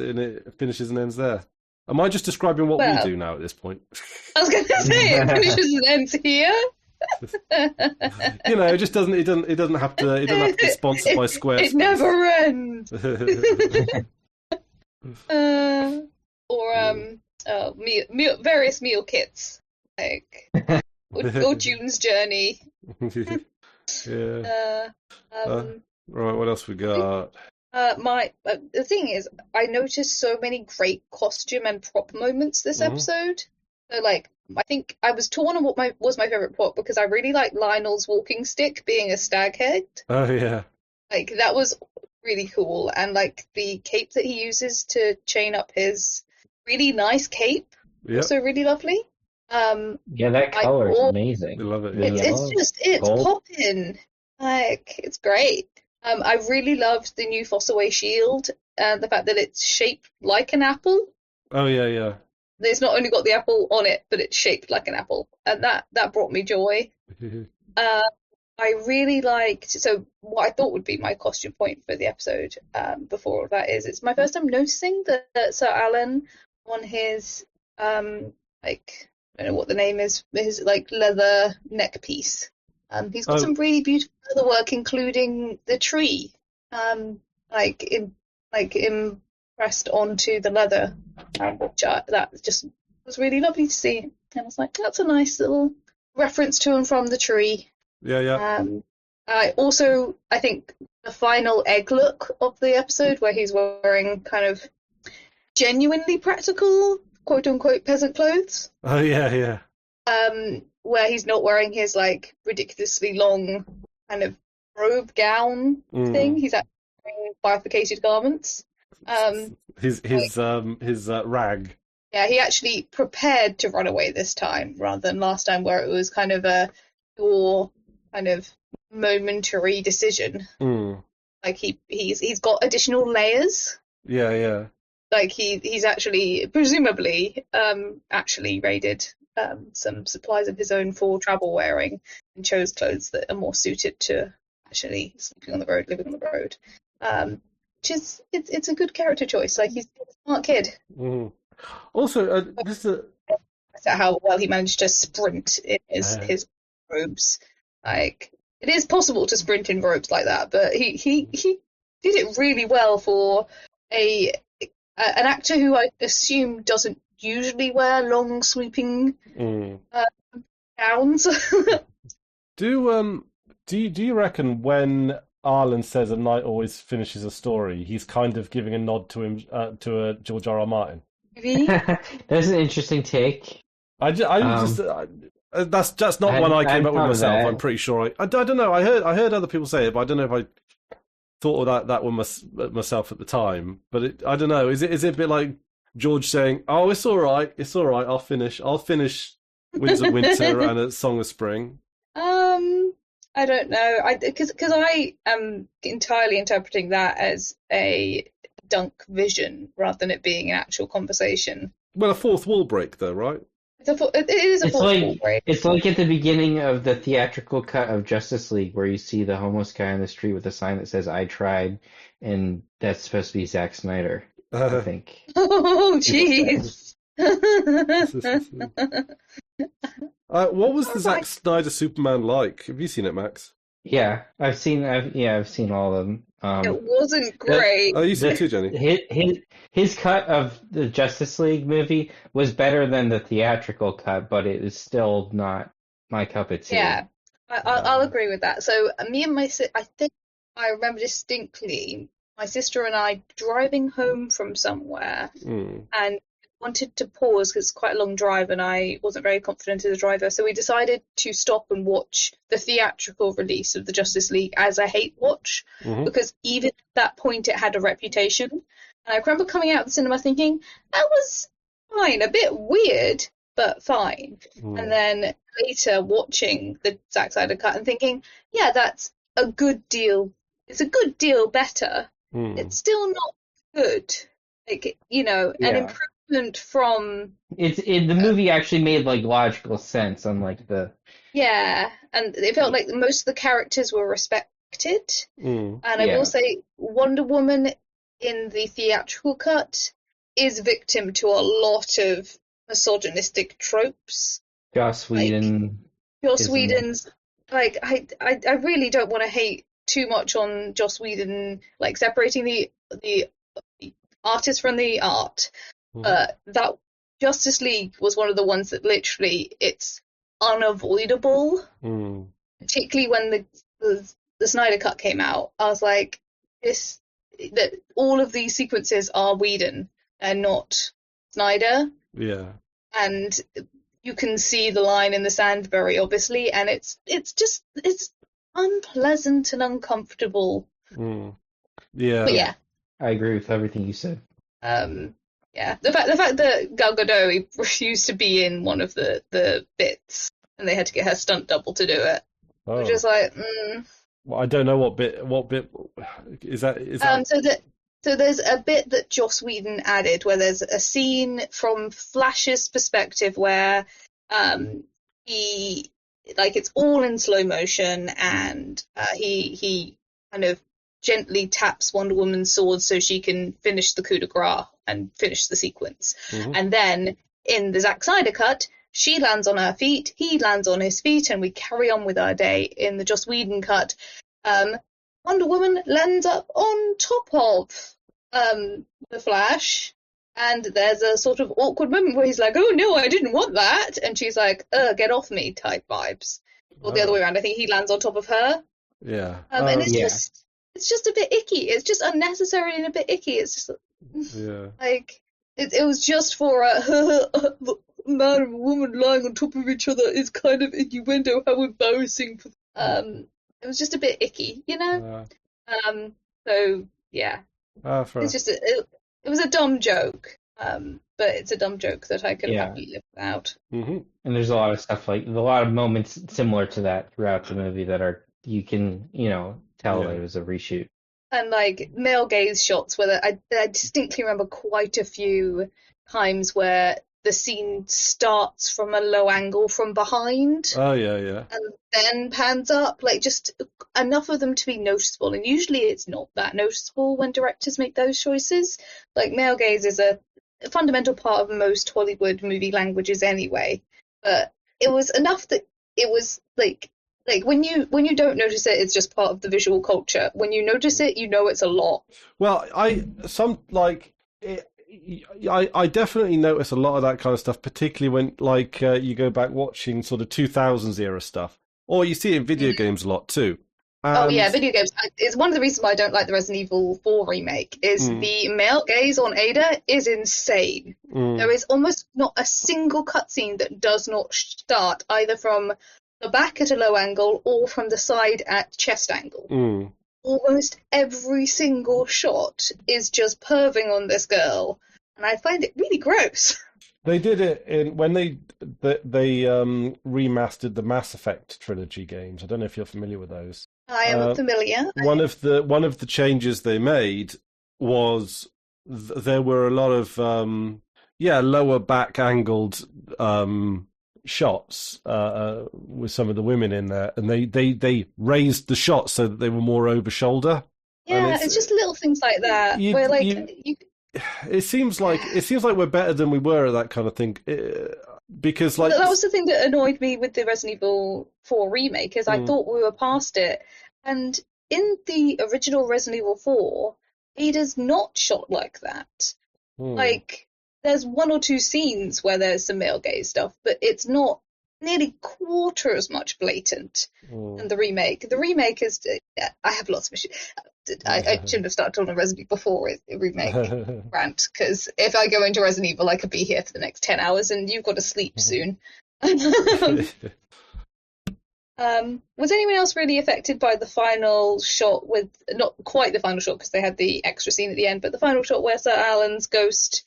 finishes and ends there. Am I just describing what we do now at this point? I was going to say it finishes and ends here. It just doesn't. It doesn't have to. It doesn't have to be sponsored by Squarespace. It never ends. Various meal kits like or June's Journey. Yeah. Right. What else we got? The thing is, I noticed so many great costume and prop moments this episode. So, like, I think I was torn on what was my favorite prop because I really like Lionel's walking stick being a stag head. Oh yeah, like that was really cool, and like the cape that he uses to chain up his really nice cape, also really lovely. Yeah, that color is amazing. I love it. Yeah. It's popping. Like it's great. I really loved the new Fossaway shield and the fact that it's shaped like an apple. Oh, yeah. It's not only got the apple on it, but it's shaped like an apple. And that brought me joy. I really liked... So what I thought would be my costume point for the episode before all that is it's my first time noticing that Sir Alan on his, I don't know what the name is, his like leather neck piece. He's got some really beautiful leather work, including the tree, impressed onto the leather, which that just was really lovely to see. And I was like, that's a nice little reference to and from the tree. Yeah. I think the final egg look of the episode, where he's wearing kind of genuinely practical, quote unquote, peasant clothes. Oh yeah. Where he's not wearing his like ridiculously long kind of robe gown thing. He's actually wearing bifurcated garments. His rag. Yeah, he actually prepared to run away this time rather than last time where it was kind of a pure kind of momentary decision. Like he's got additional layers. Yeah. Like he's actually presumably actually raided some supplies of his own for travel wearing and chose clothes that are more suited to actually sleeping on the road, living on the road. Which is it's a good character choice. Like he's a smart kid. Also, how well he managed to sprint in his robes. Like it is possible to sprint in robes like that, but he did it really well for an actor who I assume doesn't usually wear long sweeping gowns. Do you reckon when Arlen says a knight always finishes a story, he's kind of giving a nod to him to George R.R. Martin? Maybe? That's an interesting take. That's not one I came up with myself. I'm pretty sure. I don't know. I heard other people say it, but I don't know if I thought of that one myself at the time, but I don't know. Is it a bit like George saying, "Oh, it's all right, I'll finish Winds of Winter and A Song of Spring"? I don't know. Because I am entirely interpreting that as a dunk vision rather than it being an actual conversation. Well, a fourth wall break, though, right? It is a fourth wall break. It's like at the beginning of the theatrical cut of Justice League where you see the homeless guy on the street with a sign that says "I tried," and that's supposed to be Zack Snyder, I think. Oh, jeez. What was the Zack Snyder Superman like? Have you seen it, Max? Yeah, I've seen all of them. It wasn't great. Oh, you seen it too, Jenny? His cut of the Justice League movie was better than the theatrical cut, but it is still not my cup of tea. Yeah, I'll agree with that. So me and I think I remember distinctly my sister and I driving home from somewhere and wanted to pause because it's quite a long drive and I wasn't very confident as a driver. So we decided to stop and watch the theatrical release of the Justice League as a hate watch because even at that point it had a reputation. And I remember coming out of the cinema thinking, that was fine, a bit weird, but fine. And then later watching the Zack Snyder cut and thinking, yeah, that's a good deal. It's a good deal better. It's still not good. Like, an improvement from... The movie actually made, like, logical sense, unlike the... Yeah, and it felt like most of the characters were respected. And I will say, Wonder Woman in the theatrical cut is victim to a lot of misogynistic tropes. Joss Whedon. Joss Whedon's... Like, I really don't want to hate too much on Joss Whedon, like, separating the artist from the art. That Justice League was one of the ones that literally it's unavoidable. Particularly when the Snyder Cut came out, I was like, that all of these sequences are Whedon and not Snyder. Yeah. And you can see the line in the sand very obviously, and it's unpleasant and uncomfortable. Yeah. But yeah. I agree with everything you said. Yeah, the fact that Gal Gadot refused to be in one of the bits, and they had to get her stunt double to do it, which is like, Well, I don't know what bit is that? So there's a bit that Joss Whedon added where there's a scene from Flash's perspective where he, like, it's all in slow motion, and he kind of gently taps Wonder Woman's sword so she can finish the coup de grace and finish the sequence. And then in the Zack Snyder cut, she lands on her feet, he lands on his feet, and we carry on with our day. In the Joss Whedon cut, Wonder Woman lands up on top of the Flash, and there's a sort of awkward moment where he's like, oh no, I didn't want that, and she's like, get off me type vibes. Or the other way around, I think he lands on top of her. Yeah. And it's just a bit icky. It's just unnecessary and a bit icky. It's just like it was just for a man and a woman lying on top of each other is kind of innuendo. How embarrassing. It was just a bit icky, you know. So yeah, it's just it was a dumb joke. But it's a dumb joke that I can happily live without. And there's a lot of stuff a lot of moments similar to that throughout the movie that you can tell that it was a reshoot. And like male gaze shots where I distinctly remember quite a few times where the scene starts from a low angle from behind. Oh yeah. And then pans up, like just enough of them to be noticeable. And usually it's not that noticeable when directors make those choices. Like male gaze is a fundamental part of most Hollywood movie languages anyway. But it was enough that it was like when you don't notice it, it's just part of the visual culture. When you notice it, you know it's a lot. Well, I definitely notice a lot of that kind of stuff, particularly when you go back watching sort of 2000s era stuff, or you see it in video games a lot too. Oh yeah, video games. It's one of the reasons why I don't like the Resident Evil 4 remake. Is the male gaze on Ada is insane. There is almost not a single cutscene that does not start either from the back at a low angle or from the side at chest angle. almost every single shot is just perving on this girl, and I find it really gross. They did it when they remastered the Mass Effect trilogy games. I don't know if you're familiar with those. I am familiar. One of the changes they made was there were a lot of lower back angled shots with some of the women in there, and they raised the shots so that they were more over shoulder. Yeah, it's just little things like that where it seems like we're better than we were at that kind of thing, because like that was the thing that annoyed me with the Resident Evil 4 remake, is I thought we were past it, and in the original Resident Evil 4, Ada's not shot like that. Like, there's one or two scenes where there's some male gaze stuff, but it's not nearly quarter as much blatant than the remake. The remake is... I have lots of issues. I shouldn't have started on a Resident Evil 4 remake rant, because if I go into Resident Evil, I could be here for the next 10 hours, and you've got to sleep soon. Was anyone else really affected by the final shot with... Not quite the final shot, because they had the extra scene at the end, but the final shot where Sir Alan's ghost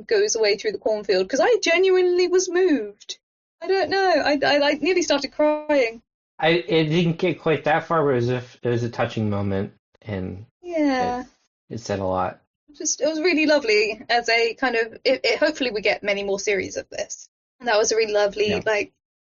goes away through the cornfield? Because I genuinely was moved. I don't know. I nearly started crying. It didn't get quite that far, but it was a touching moment, and yeah, it said a lot. It was really lovely as a kind of. Hopefully, we get many more series of this, and that was a really lovely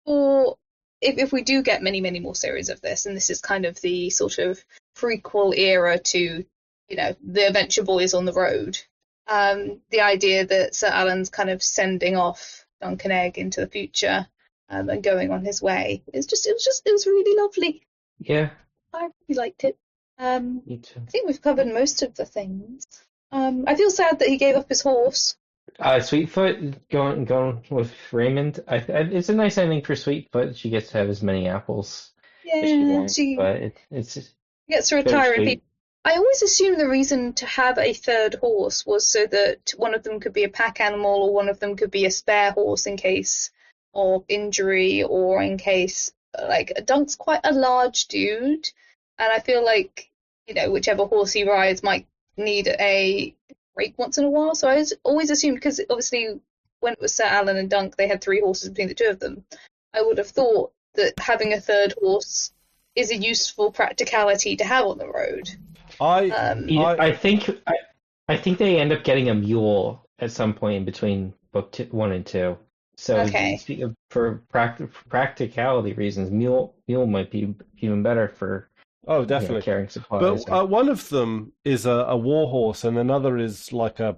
or if we do get many more series of this, and this is kind of the sort of prequel era to the Adventure Boys on the road. The idea that Sir Alan's kind of sending off Duncan Egg into the future and going on his way. It was really lovely. Yeah. I really liked it. Me too. I think we've covered most of the things. I feel sad that he gave up his horse. Sweetfoot going with Raymond. It's a nice ending for Sweetfoot. She gets to have as many apples as she wants, but it's gets to retire in peace. I always assumed the reason to have a third horse was so that one of them could be a pack animal or one of them could be a spare horse in case of injury or in case, like, Dunk's quite a large dude, and I feel like, whichever horse he rides might need a break once in a while. So I always assumed, because obviously when it was Sir Alan and Dunk, they had 3 horses between the two of them. I would have thought that having a third horse is a useful practicality to have on the road. I think they end up getting a mule at some point in between book 1 and 2. So for practicality reasons, mule might be even better for definitely carrying supplies. But one of them is a war horse, and another is like a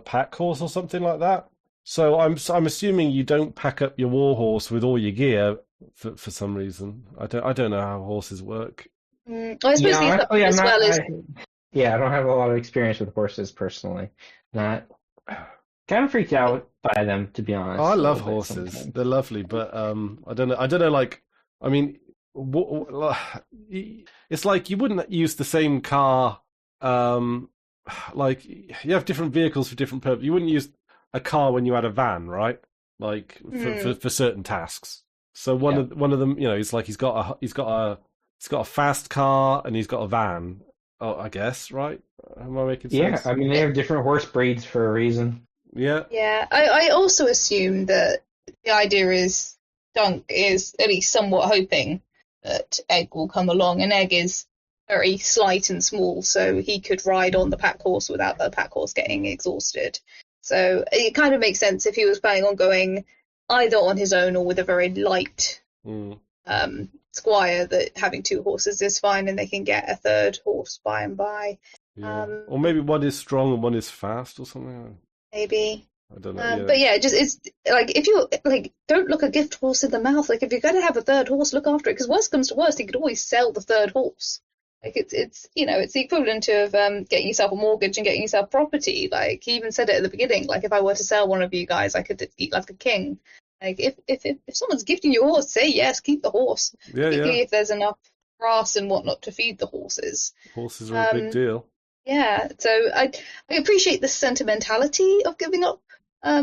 pack horse or something like that. So I'm assuming you don't pack up your war horse with all your gear for some reason. I don't know how horses work. I suppose I don't have a lot of experience with horses personally. Not kind of freaked out by them, to be honest. I love horses; sometimes. They're lovely, but I don't know. Like, I mean, it's like you wouldn't use the same car. Like, you have different vehicles for different purposes. You wouldn't use a car when you had a van, right? Like for certain tasks. So one of them, he's got a fast car and he's got a van. Oh, I guess, right? Am I making sense? Yeah, I mean, they have different horse breeds for a reason. Yeah. Yeah, I also assume that the idea is Dunk is at least somewhat hoping that Egg will come along, and Egg is very slight and small, so he could ride on the pack horse without the pack horse getting exhausted. So it kind of makes sense if he was planning on going either on his own or with a very light squire, that having 2 horses is fine and they can get a third horse by and by. Yeah. Or maybe one is strong and one is fast or something. Maybe. I don't know. But yeah, it's like, if you don't look a gift horse in the mouth. Like, if you're going to have a third horse, look after it, because worst comes to worst, you could always sell the third horse. Like, it's the equivalent of getting yourself a mortgage and getting yourself property. Like, he even said it at the beginning. Like, if I were to sell one of you guys, I could eat like a king. Like, if someone's gifting you a horse, say yes, keep the horse. Particularly if there's enough grass and whatnot to feed the horses. Horses are a big deal. Yeah, so I appreciate the sentimentality of giving up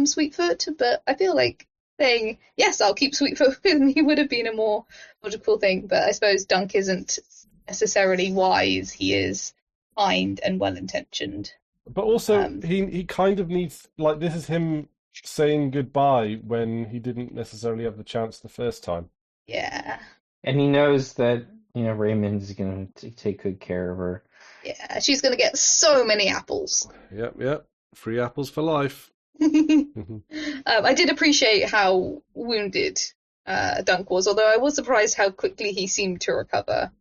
Sweetfoot, but I feel like saying, yes, I'll keep Sweetfoot with me would have been a more logical thing. But I suppose Dunk isn't necessarily wise. He is kind and well-intentioned. But also, he kind of needs, like, this is him saying goodbye when he didn't necessarily have the chance the first time. Yeah. And he knows that, Raymond's going to take good care of her. Yeah, she's going to get so many apples. Yep. Free apples for life. I did appreciate how wounded Dunk was, although I was surprised how quickly he seemed to recover.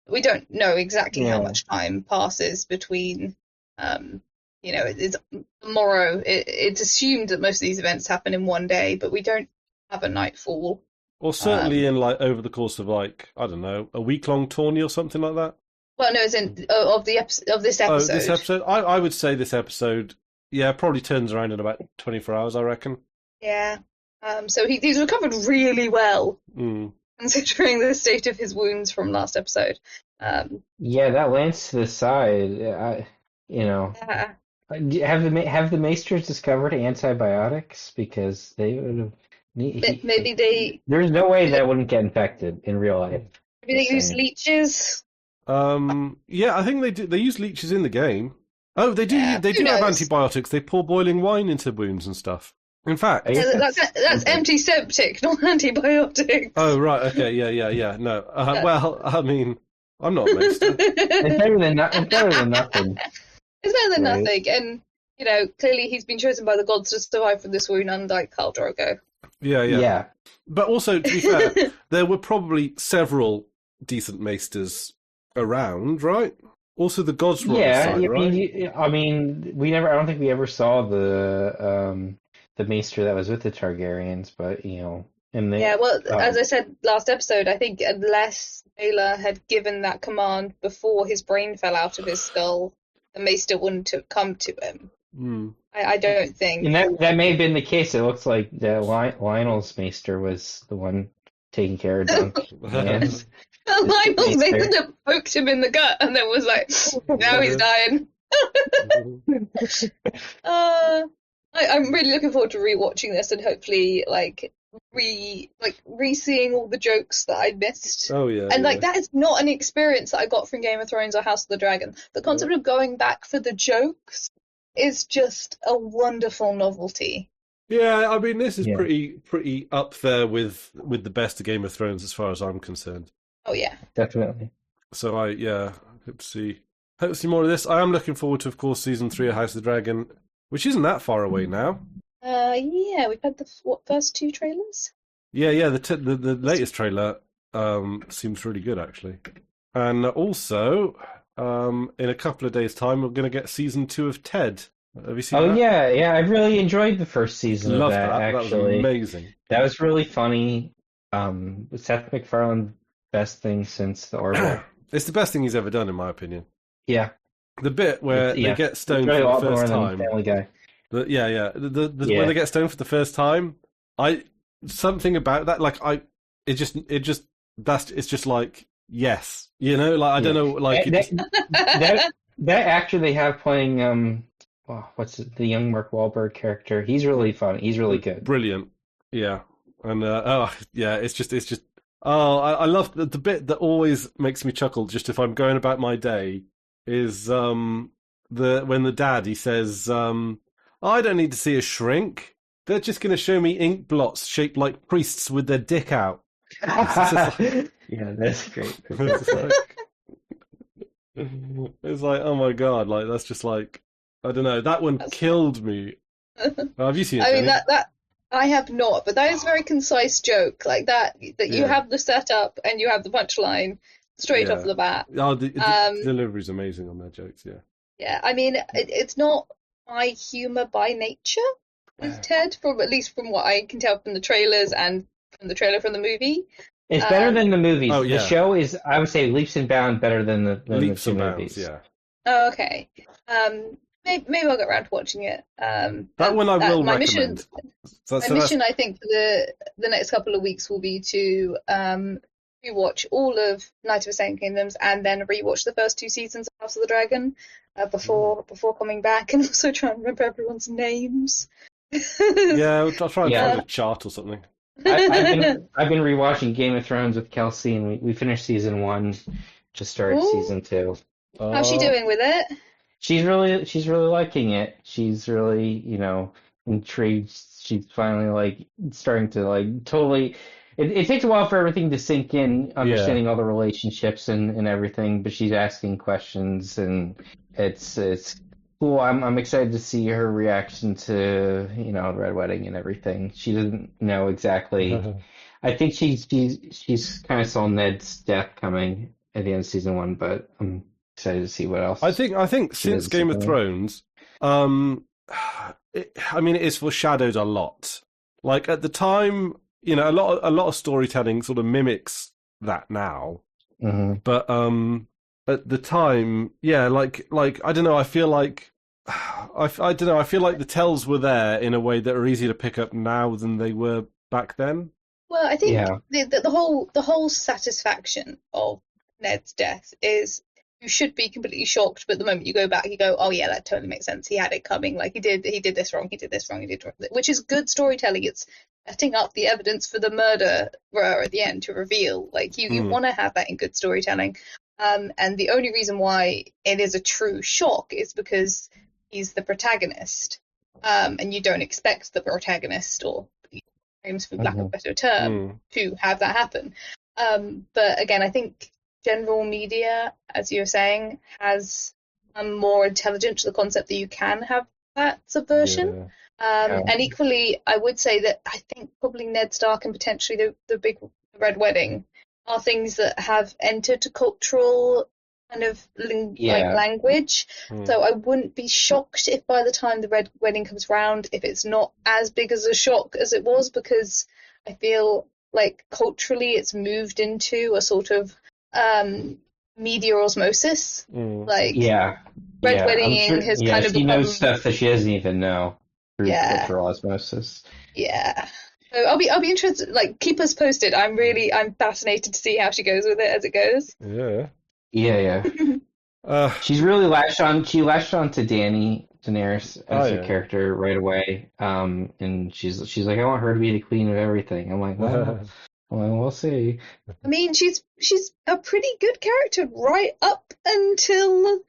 We don't know exactly how much time passes between, it's Morrow. It's assumed that most of these events happen in one day, but we don't have a nightfall. Or certainly in, like, over the course of, like, I don't know, a week-long tourney or something like that. Well, no, it's in of this episode. Oh, this episode? I would say this episode, probably turns around in about 24 hours, I reckon. Yeah. So he's recovered really well, considering the state of his wounds from last episode. Yeah, that lance to the side, Yeah. Have the Maesters discovered antibiotics? Because they would have... Maybe they... There's no way that wouldn't get infected in real life. Maybe they use leeches? Yeah, I think they do. They use leeches in the game. Oh, they do. Yeah, they do have antibiotics. They pour boiling wine into wounds and stuff. In fact, that's antiseptic, not antibiotics. Oh right, okay, yeah. No, well, I mean, I'm not a maester. It's better than nothing. It's better than nothing, and clearly he's been chosen by the gods to survive from this wound, unlike Khal Drogo. Yeah. But also, to be fair, there were probably several decent maesters around, right? Also, the gods were on the side, right? I mean, I don't think we ever saw the maester that was with the Targaryens, but as I said last episode, I think unless Baela had given that command before his brain fell out of his skull, the maester wouldn't have come to him. I don't think. And that may have been the case. It looks like Lionel's maester was the one taking care of Dunk. Lionel's maester poked him in the gut and then was like, now he's dying. I'm really looking forward to rewatching this and hopefully re-seeing all the jokes that I missed. Oh yeah. And that is not an experience that I got from Game of Thrones or House of the Dragon. The concept of going back for the jokes is just a wonderful novelty. Yeah, I mean this is pretty up there with the best of Game of Thrones as far as I'm concerned. Oh yeah. Definitely. So I hope to see more of this. I am looking forward to, of course, season 3 of House of the Dragon, which isn't that far away now. Yeah, we've had the first 2 trailers? Yeah, the latest trailer seems really good, actually. And also, in a couple of days' time, we're going to get season 2 of Ted. Have you seen that? Oh, yeah, I really enjoyed the first season of that, actually. That was amazing. That was really funny. Seth MacFarlane, best thing since The Orville. It's the best thing he's ever done, in my opinion. Yeah. The bit where they get stoned for the first time. Family Guy. When they get stoned for the first time, something about that, it's just like, yes, I don't know, like that actor they have playing what's the young Mark Wahlberg character? He's really fun. He's really good. Brilliant. Yeah, and it's just I love the bit that always makes me chuckle. Just if I'm going about my day, is when the dad he says, I don't need to see a shrink. They're just going to show me ink blots shaped like priests with their dick out. Yeah, that's great. It's like, oh my god, like that's just like, I don't know, that one killed me. Have you seen it? I mean, that I have not, but that is a very concise joke, like that you have the setup and you have the punchline straight off the bat. Oh, the delivery's amazing on their jokes, yeah. Yeah, I mean, it's not my humour by nature, is Ted, at least from what I can tell from the trailers and from the trailer from the movie. It's better than the movies. Oh, yeah. The show is, I would say, leaps and bounds better than the leaps and movies. Bounds, yeah. Oh, okay. Maybe I'll get around to watching it. That one I will recommend. Mission, I think, for the next couple of weeks will be to rewatch all of Night of the Seven Kingdoms and then rewatch the first 2 seasons of House of the Dragon before coming back, and also try and remember everyone's names. Yeah, I'll try and find a chart or something. I've been rewatching Game of Thrones with Kelsey, and we finished season 1, to start Ooh. season 2. How's she doing with it? She's really liking it. She's really, intrigued. She's finally like starting to like totally. It takes a while for everything to sink in, understanding all the relationships and everything, but she's asking questions and it's cool. I'm excited to see her reaction to, the Red Wedding and everything. She doesn't know exactly. I think she's kind of saw Ned's death coming at the end of season 1, but I'm excited to see what else. I think since Game of Thrones, it is foreshadowed a lot. Like at the time, a lot of storytelling sort of mimics that now. Mm-hmm. But at the time, like I don't know. I feel like I don't know. I feel like the tells were there in a way that are easier to pick up now than they were back then. Well, I think the whole satisfaction of Ned's death is you should be completely shocked, but the moment you go back, you go, oh yeah, that totally makes sense. He had it coming. Like he did this wrong. He did this wrong. He did wrong. Which is good storytelling. It's setting up the evidence for the murderer at the end to reveal. Like you want to have that in good storytelling. And the only reason why it is a true shock is because he's the protagonist, and you don't expect the protagonist, or names for lack of a better term, to have that happen. But again, I think general media, as you're saying, has more intelligent to the concept that you can have that subversion. And equally, I would say that I think probably Ned Stark and potentially the big Red Wedding are things that have entered cultural kind of language. So I wouldn't be shocked if by the time the Red Wedding comes round, if it's not as big as a shock as it was, because I feel like culturally it's moved into a sort of media osmosis. Like Red Wedding has kind of she become... knows stuff that she doesn't even know through cultural osmosis. Yeah. So I'll be interested. Like, keep us posted. I'm fascinated to see how she goes with it as it goes. Yeah. She's really latched on. She latched on to Daenerys as a character right away. And she's like, I want her to be the queen of everything. I'm like, well, we'll see. I mean, she's a pretty good character right up until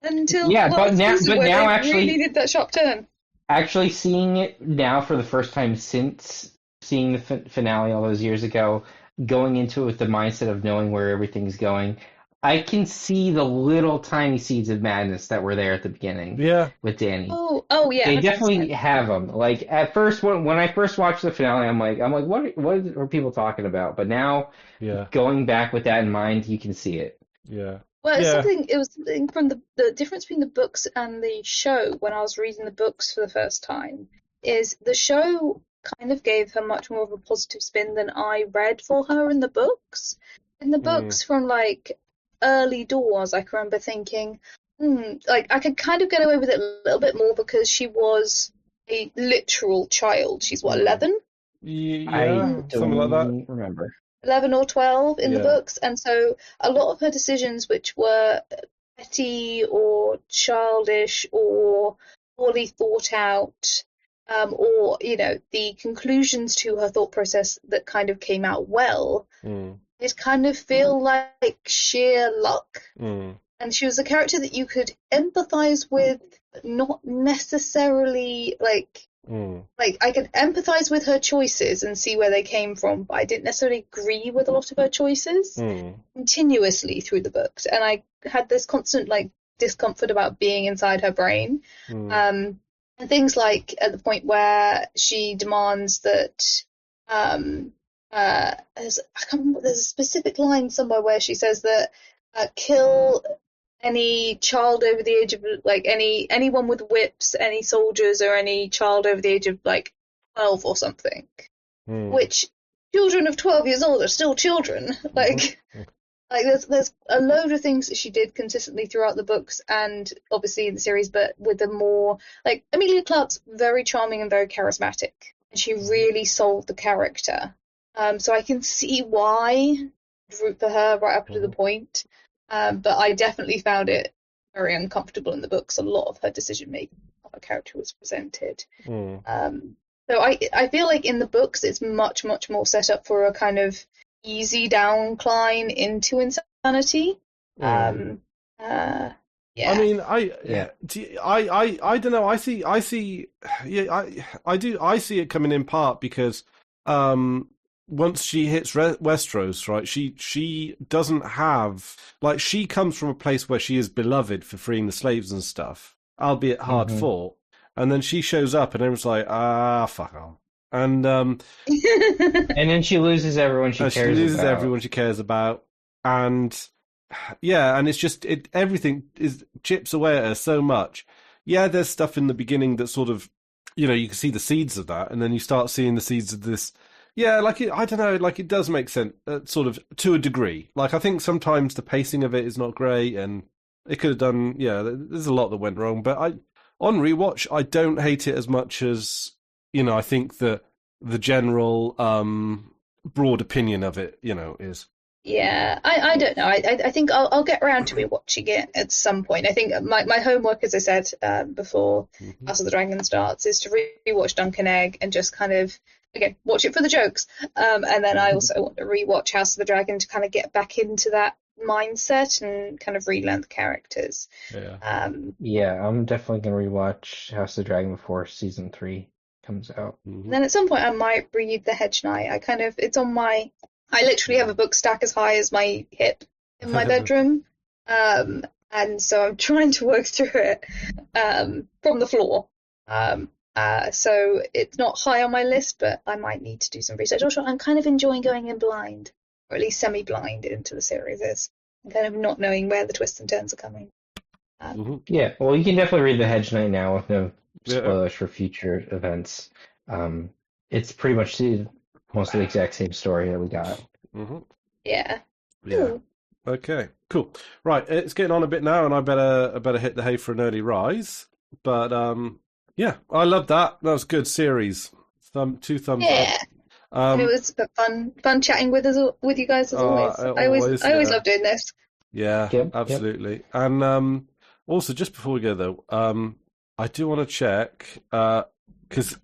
until but now actually really needed that sharp turn. Actually, seeing it now for the first time since seeing the finale all those years ago, going into it with the mindset of knowing where everything's going, I can see the little tiny seeds of madness that were there at the beginning. With Dany. Oh yeah. They 100%. definitely have them. Like at first, when I first watched the finale, I'm like, what are people talking about? But now, going back with that in mind, you can see it. Yeah. Well, it was something from the difference between the books and the show when I was reading the books for the first time is the show kind of gave her much more of a positive spin than I read for her in the books. In the books from like early doors, I can remember thinking, like I could kind of get away with it a little bit more because she was a literal child. She's 11? Yeah, something like that. Remember. 11 or 12 in the books, and so a lot of her decisions which were petty or childish or poorly thought out, or the conclusions to her thought process that kind of came out well, it kind of feel like sheer luck. And she was a character that you could empathize with, but not necessarily like I could empathize with her choices and see where they came from, but I didn't necessarily agree with a lot of her choices continuously through the books. And I had this constant discomfort about being inside her brain. And things like at the point where she demands that I can't remember, there's a specific line somewhere where she says that kill any child over the age of anyone with whips, any soldiers, or any child over the age of 12 or something. Which children of 12 years old are still children. There's a load of things that she did consistently throughout the books and obviously in the series, but with the more Emilia Clarke's very charming and very charismatic, and she really sold the character. So I can see why I'd root for her right up to the point. But I definitely found it very uncomfortable in the books, a lot of her decision-making, how her character was presented. So I feel like in the books it's much, much more set up for a kind of easy downcline into insanity. Yeah. I mean, Yeah. I don't know. I see, yeah, I see it coming in part because, once she hits Westeros, right, she doesn't have, like, she comes from a place where she is beloved for freeing the slaves and stuff, albeit hard fought, and then she shows up and everyone's like, fuck off. And, And then she loses everyone she cares about. everyone she cares about, and yeah, and it's just everything is chips away at her so much. Yeah, there's stuff in the beginning that sort of, you can see the seeds of that, and then you start seeing the seeds of this. Yeah, like I don't know, like it does make sense, sort of to a degree. Like I think sometimes the pacing of it is not great, and it could have done. Yeah, there's a lot that went wrong, but on rewatch, I don't hate it as much as I think the general broad opinion of it, is. Yeah, I don't know. I think I'll get around to rewatching it at some point. I think my homework, as I said before House of the Dragon starts, is to rewatch Dunk and Egg and just kind of, again, watch it for the jokes. And then I also want to rewatch House of the Dragon to kind of get back into that mindset and kind of relearn the characters. Yeah. Yeah, I'm definitely going to rewatch House of the Dragon before season 3 comes out. And then at some point I might read The Hedge Knight. I literally have a book stack as high as my hip in my bedroom. And so I'm trying to work through it from the floor. So it's not high on my list, but I might need to do some research. Also, I'm kind of enjoying going in blind, or at least semi-blind into the series is. I'm kind of not knowing where the twists and turns are coming. Yeah, well, you can definitely read The Hedge Knight now with no spoilers for future events. It's pretty much most of the exact same story that we got. Yeah. Ooh. Okay. Cool. Right. It's getting on a bit now, and I better hit the hay for an early rise. But yeah, I love that. That was a good series. 2 thumbs up. It was fun chatting with you guys as always. I always love doing this. Yeah, absolutely. Yep. And also, just before we go though, I do want to check because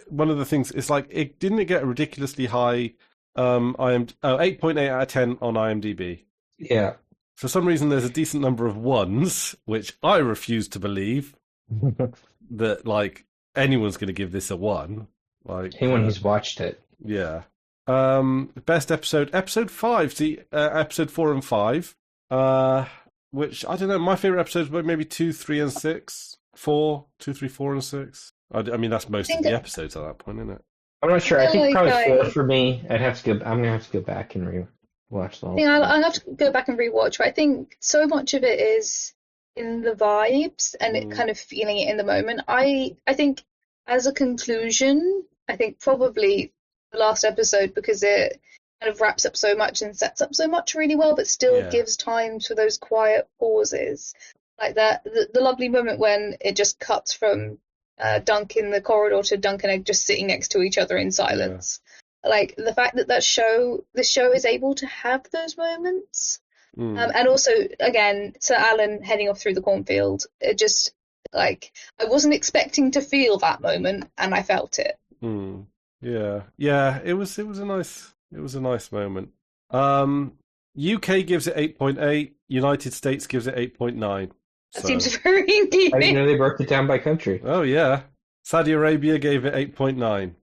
one of the things is like didn't it get a ridiculously high 8.8 out of 10 on IMDb. Yeah. For some reason, there's a decent number of ones, which I refuse to believe that like anyone's going to give this a 1. Like anyone who's watched it. Yeah. Best episode 5. See, episode 4 and 5. Which I don't know. My favorite episodes were maybe 2, 3, and 6. 4, 2, 3, 4, and 6. I mean, that's most of the episodes at that point, isn't it? I'm not sure. I think probably 4 for me. I'm gonna have to go back and rewatch the whole thing. I'll have to go back and rewatch. But I think so much of it is in the vibes and it kind of feeling it in the moment. I think as a conclusion, I think probably the last episode, because it kind of wraps up so much and sets up so much really well, but still gives time for those quiet pauses. Like that, the lovely moment when it just cuts from Dunk in the corridor to Dunk and Egg just sitting next to each other in silence. Like the fact that the show is able to have those moments. And also, again, Sir Alan heading off through the cornfield, it just, like, I wasn't expecting to feel that moment, and I felt it. Yeah, it was a nice moment. UK gives it 8.8, United States gives it 8.9. That seems very neat. I didn't know they broke it down by country. Oh, yeah. Saudi Arabia gave it 8.9.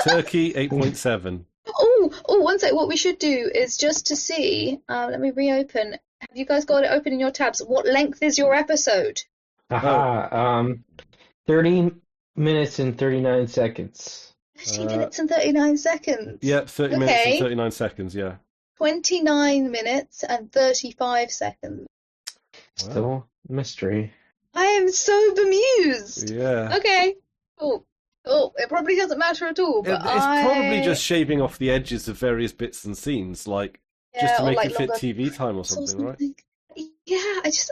Turkey, 8.7. Oh, one sec. What we should do is just to see, let me reopen. Have you guys got it open in your tabs? What length is your episode? 30 minutes and 39 seconds. 30 minutes and 39 seconds. Yeah, 30 minutes and 39 seconds, yeah. 29 minutes and 35 seconds. Still mystery. I am so bemused. Yeah. Okay. Cool. It probably doesn't matter at all. But it's probably just shaving off the edges of various bits and scenes, like just to make it fit TV time or something, right? Yeah, it's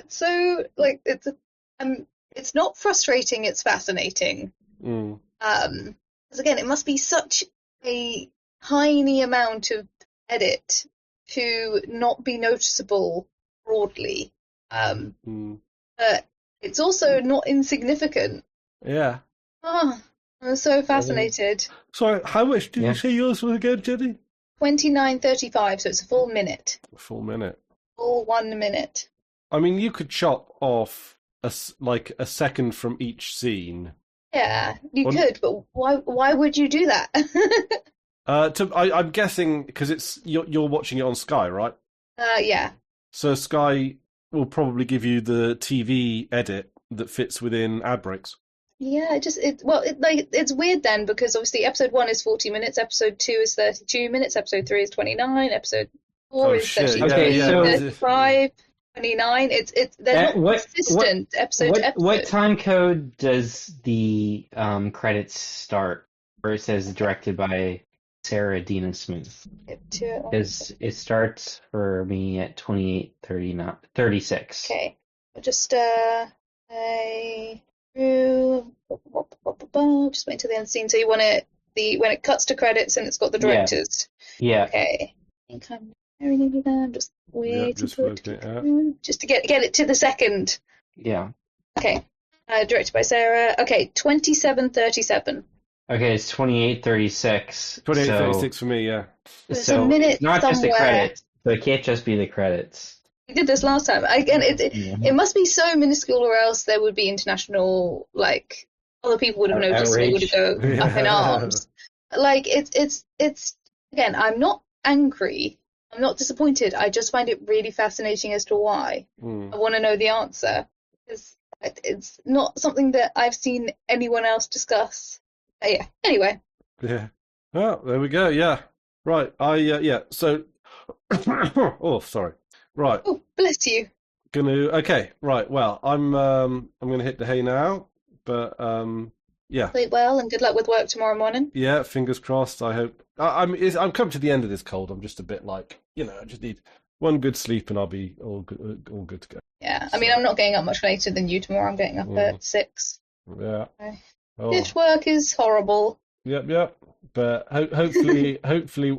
so like it's not frustrating. It's fascinating. Because again, it must be such a tiny amount of edit to not be noticeable broadly. But it's also not insignificant. Yeah. I'm so fascinated. Sorry, how much did Yeah. you say yours was again, Jenny? 29:35, so it's a full minute. A full minute. Full 1 minute. I mean, you could chop off like a second from each scene. Yeah, you Well, could, but why would you do that? I'm guessing because you're watching it on Sky, right? Yeah. So Sky will probably give you the TV edit that fits within ad breaks. Yeah, it's weird then because obviously episode 1 is 40 minutes, episode 2 is 32 minutes, episode 3 is 29, episode 4 Oh, is shit, 33, Okay, yeah, so- 35, 29. They're not consistent episode to episode. What time code does the credits start? Where it says directed by Sarah Dina Smith? Because it starts for me at 28:36. Okay, I'll just just wait till the end scene. So you want it when it cuts to credits and it's got the directors. Yeah. Okay. I think I'm very nearly there. I'm just waiting just for it to working it out. through, just to get it to the second. Yeah. Okay. Directed by Sarah. Okay, 27:37. Okay, it's 28:36. 28:36 for me, yeah. There's So a minute it's not just the somewhere. credits. So it can't just be the credits. We did this last time. Again, Yeah. it must be so minuscule, or else there would be international, like, other people would have noticed and it would go up in arms. Like, it's again, I'm not angry. I'm not disappointed. I just find it really fascinating as to why. I want to know the answer. It's not something that I've seen anyone else discuss. Yeah. Anyway. Yeah. Oh, there we go. Yeah. Right. So, oh, sorry. Right. Oh, bless you. Okay. Right. Well, I'm gonna hit the hay now, but yeah. Sleep well and good luck with work tomorrow morning. Yeah. Fingers crossed. I hope. I'm coming to the end of this cold. I'm just a bit like, I just need one good sleep and I'll be all good to go. Yeah. I mean, I'm not getting up much later than you tomorrow. I'm getting up at 6. Yeah. Okay. Oh. Shift work is horrible. Yep. But hopefully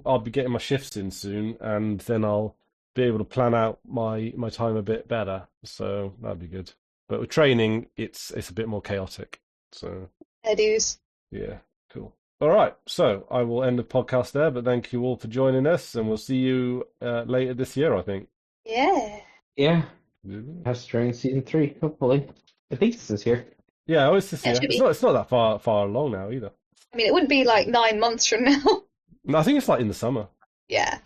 I'll be getting my shifts in soon, and then I'll be able to plan out my time a bit better. So that'd be good. But with training, it's a bit more chaotic. So Hairdos. yeah, cool. All right, so I will end the podcast there. But thank you all for joining us, and we'll see you later this year, I think. Yeah. Yeah. That's during season 3, hopefully. I think this is here. Yeah, it's this Yeah, it year. should be. It's not that far along now either. I mean, it wouldn't be like 9 months from now. No, I think it's like in the summer. Yeah.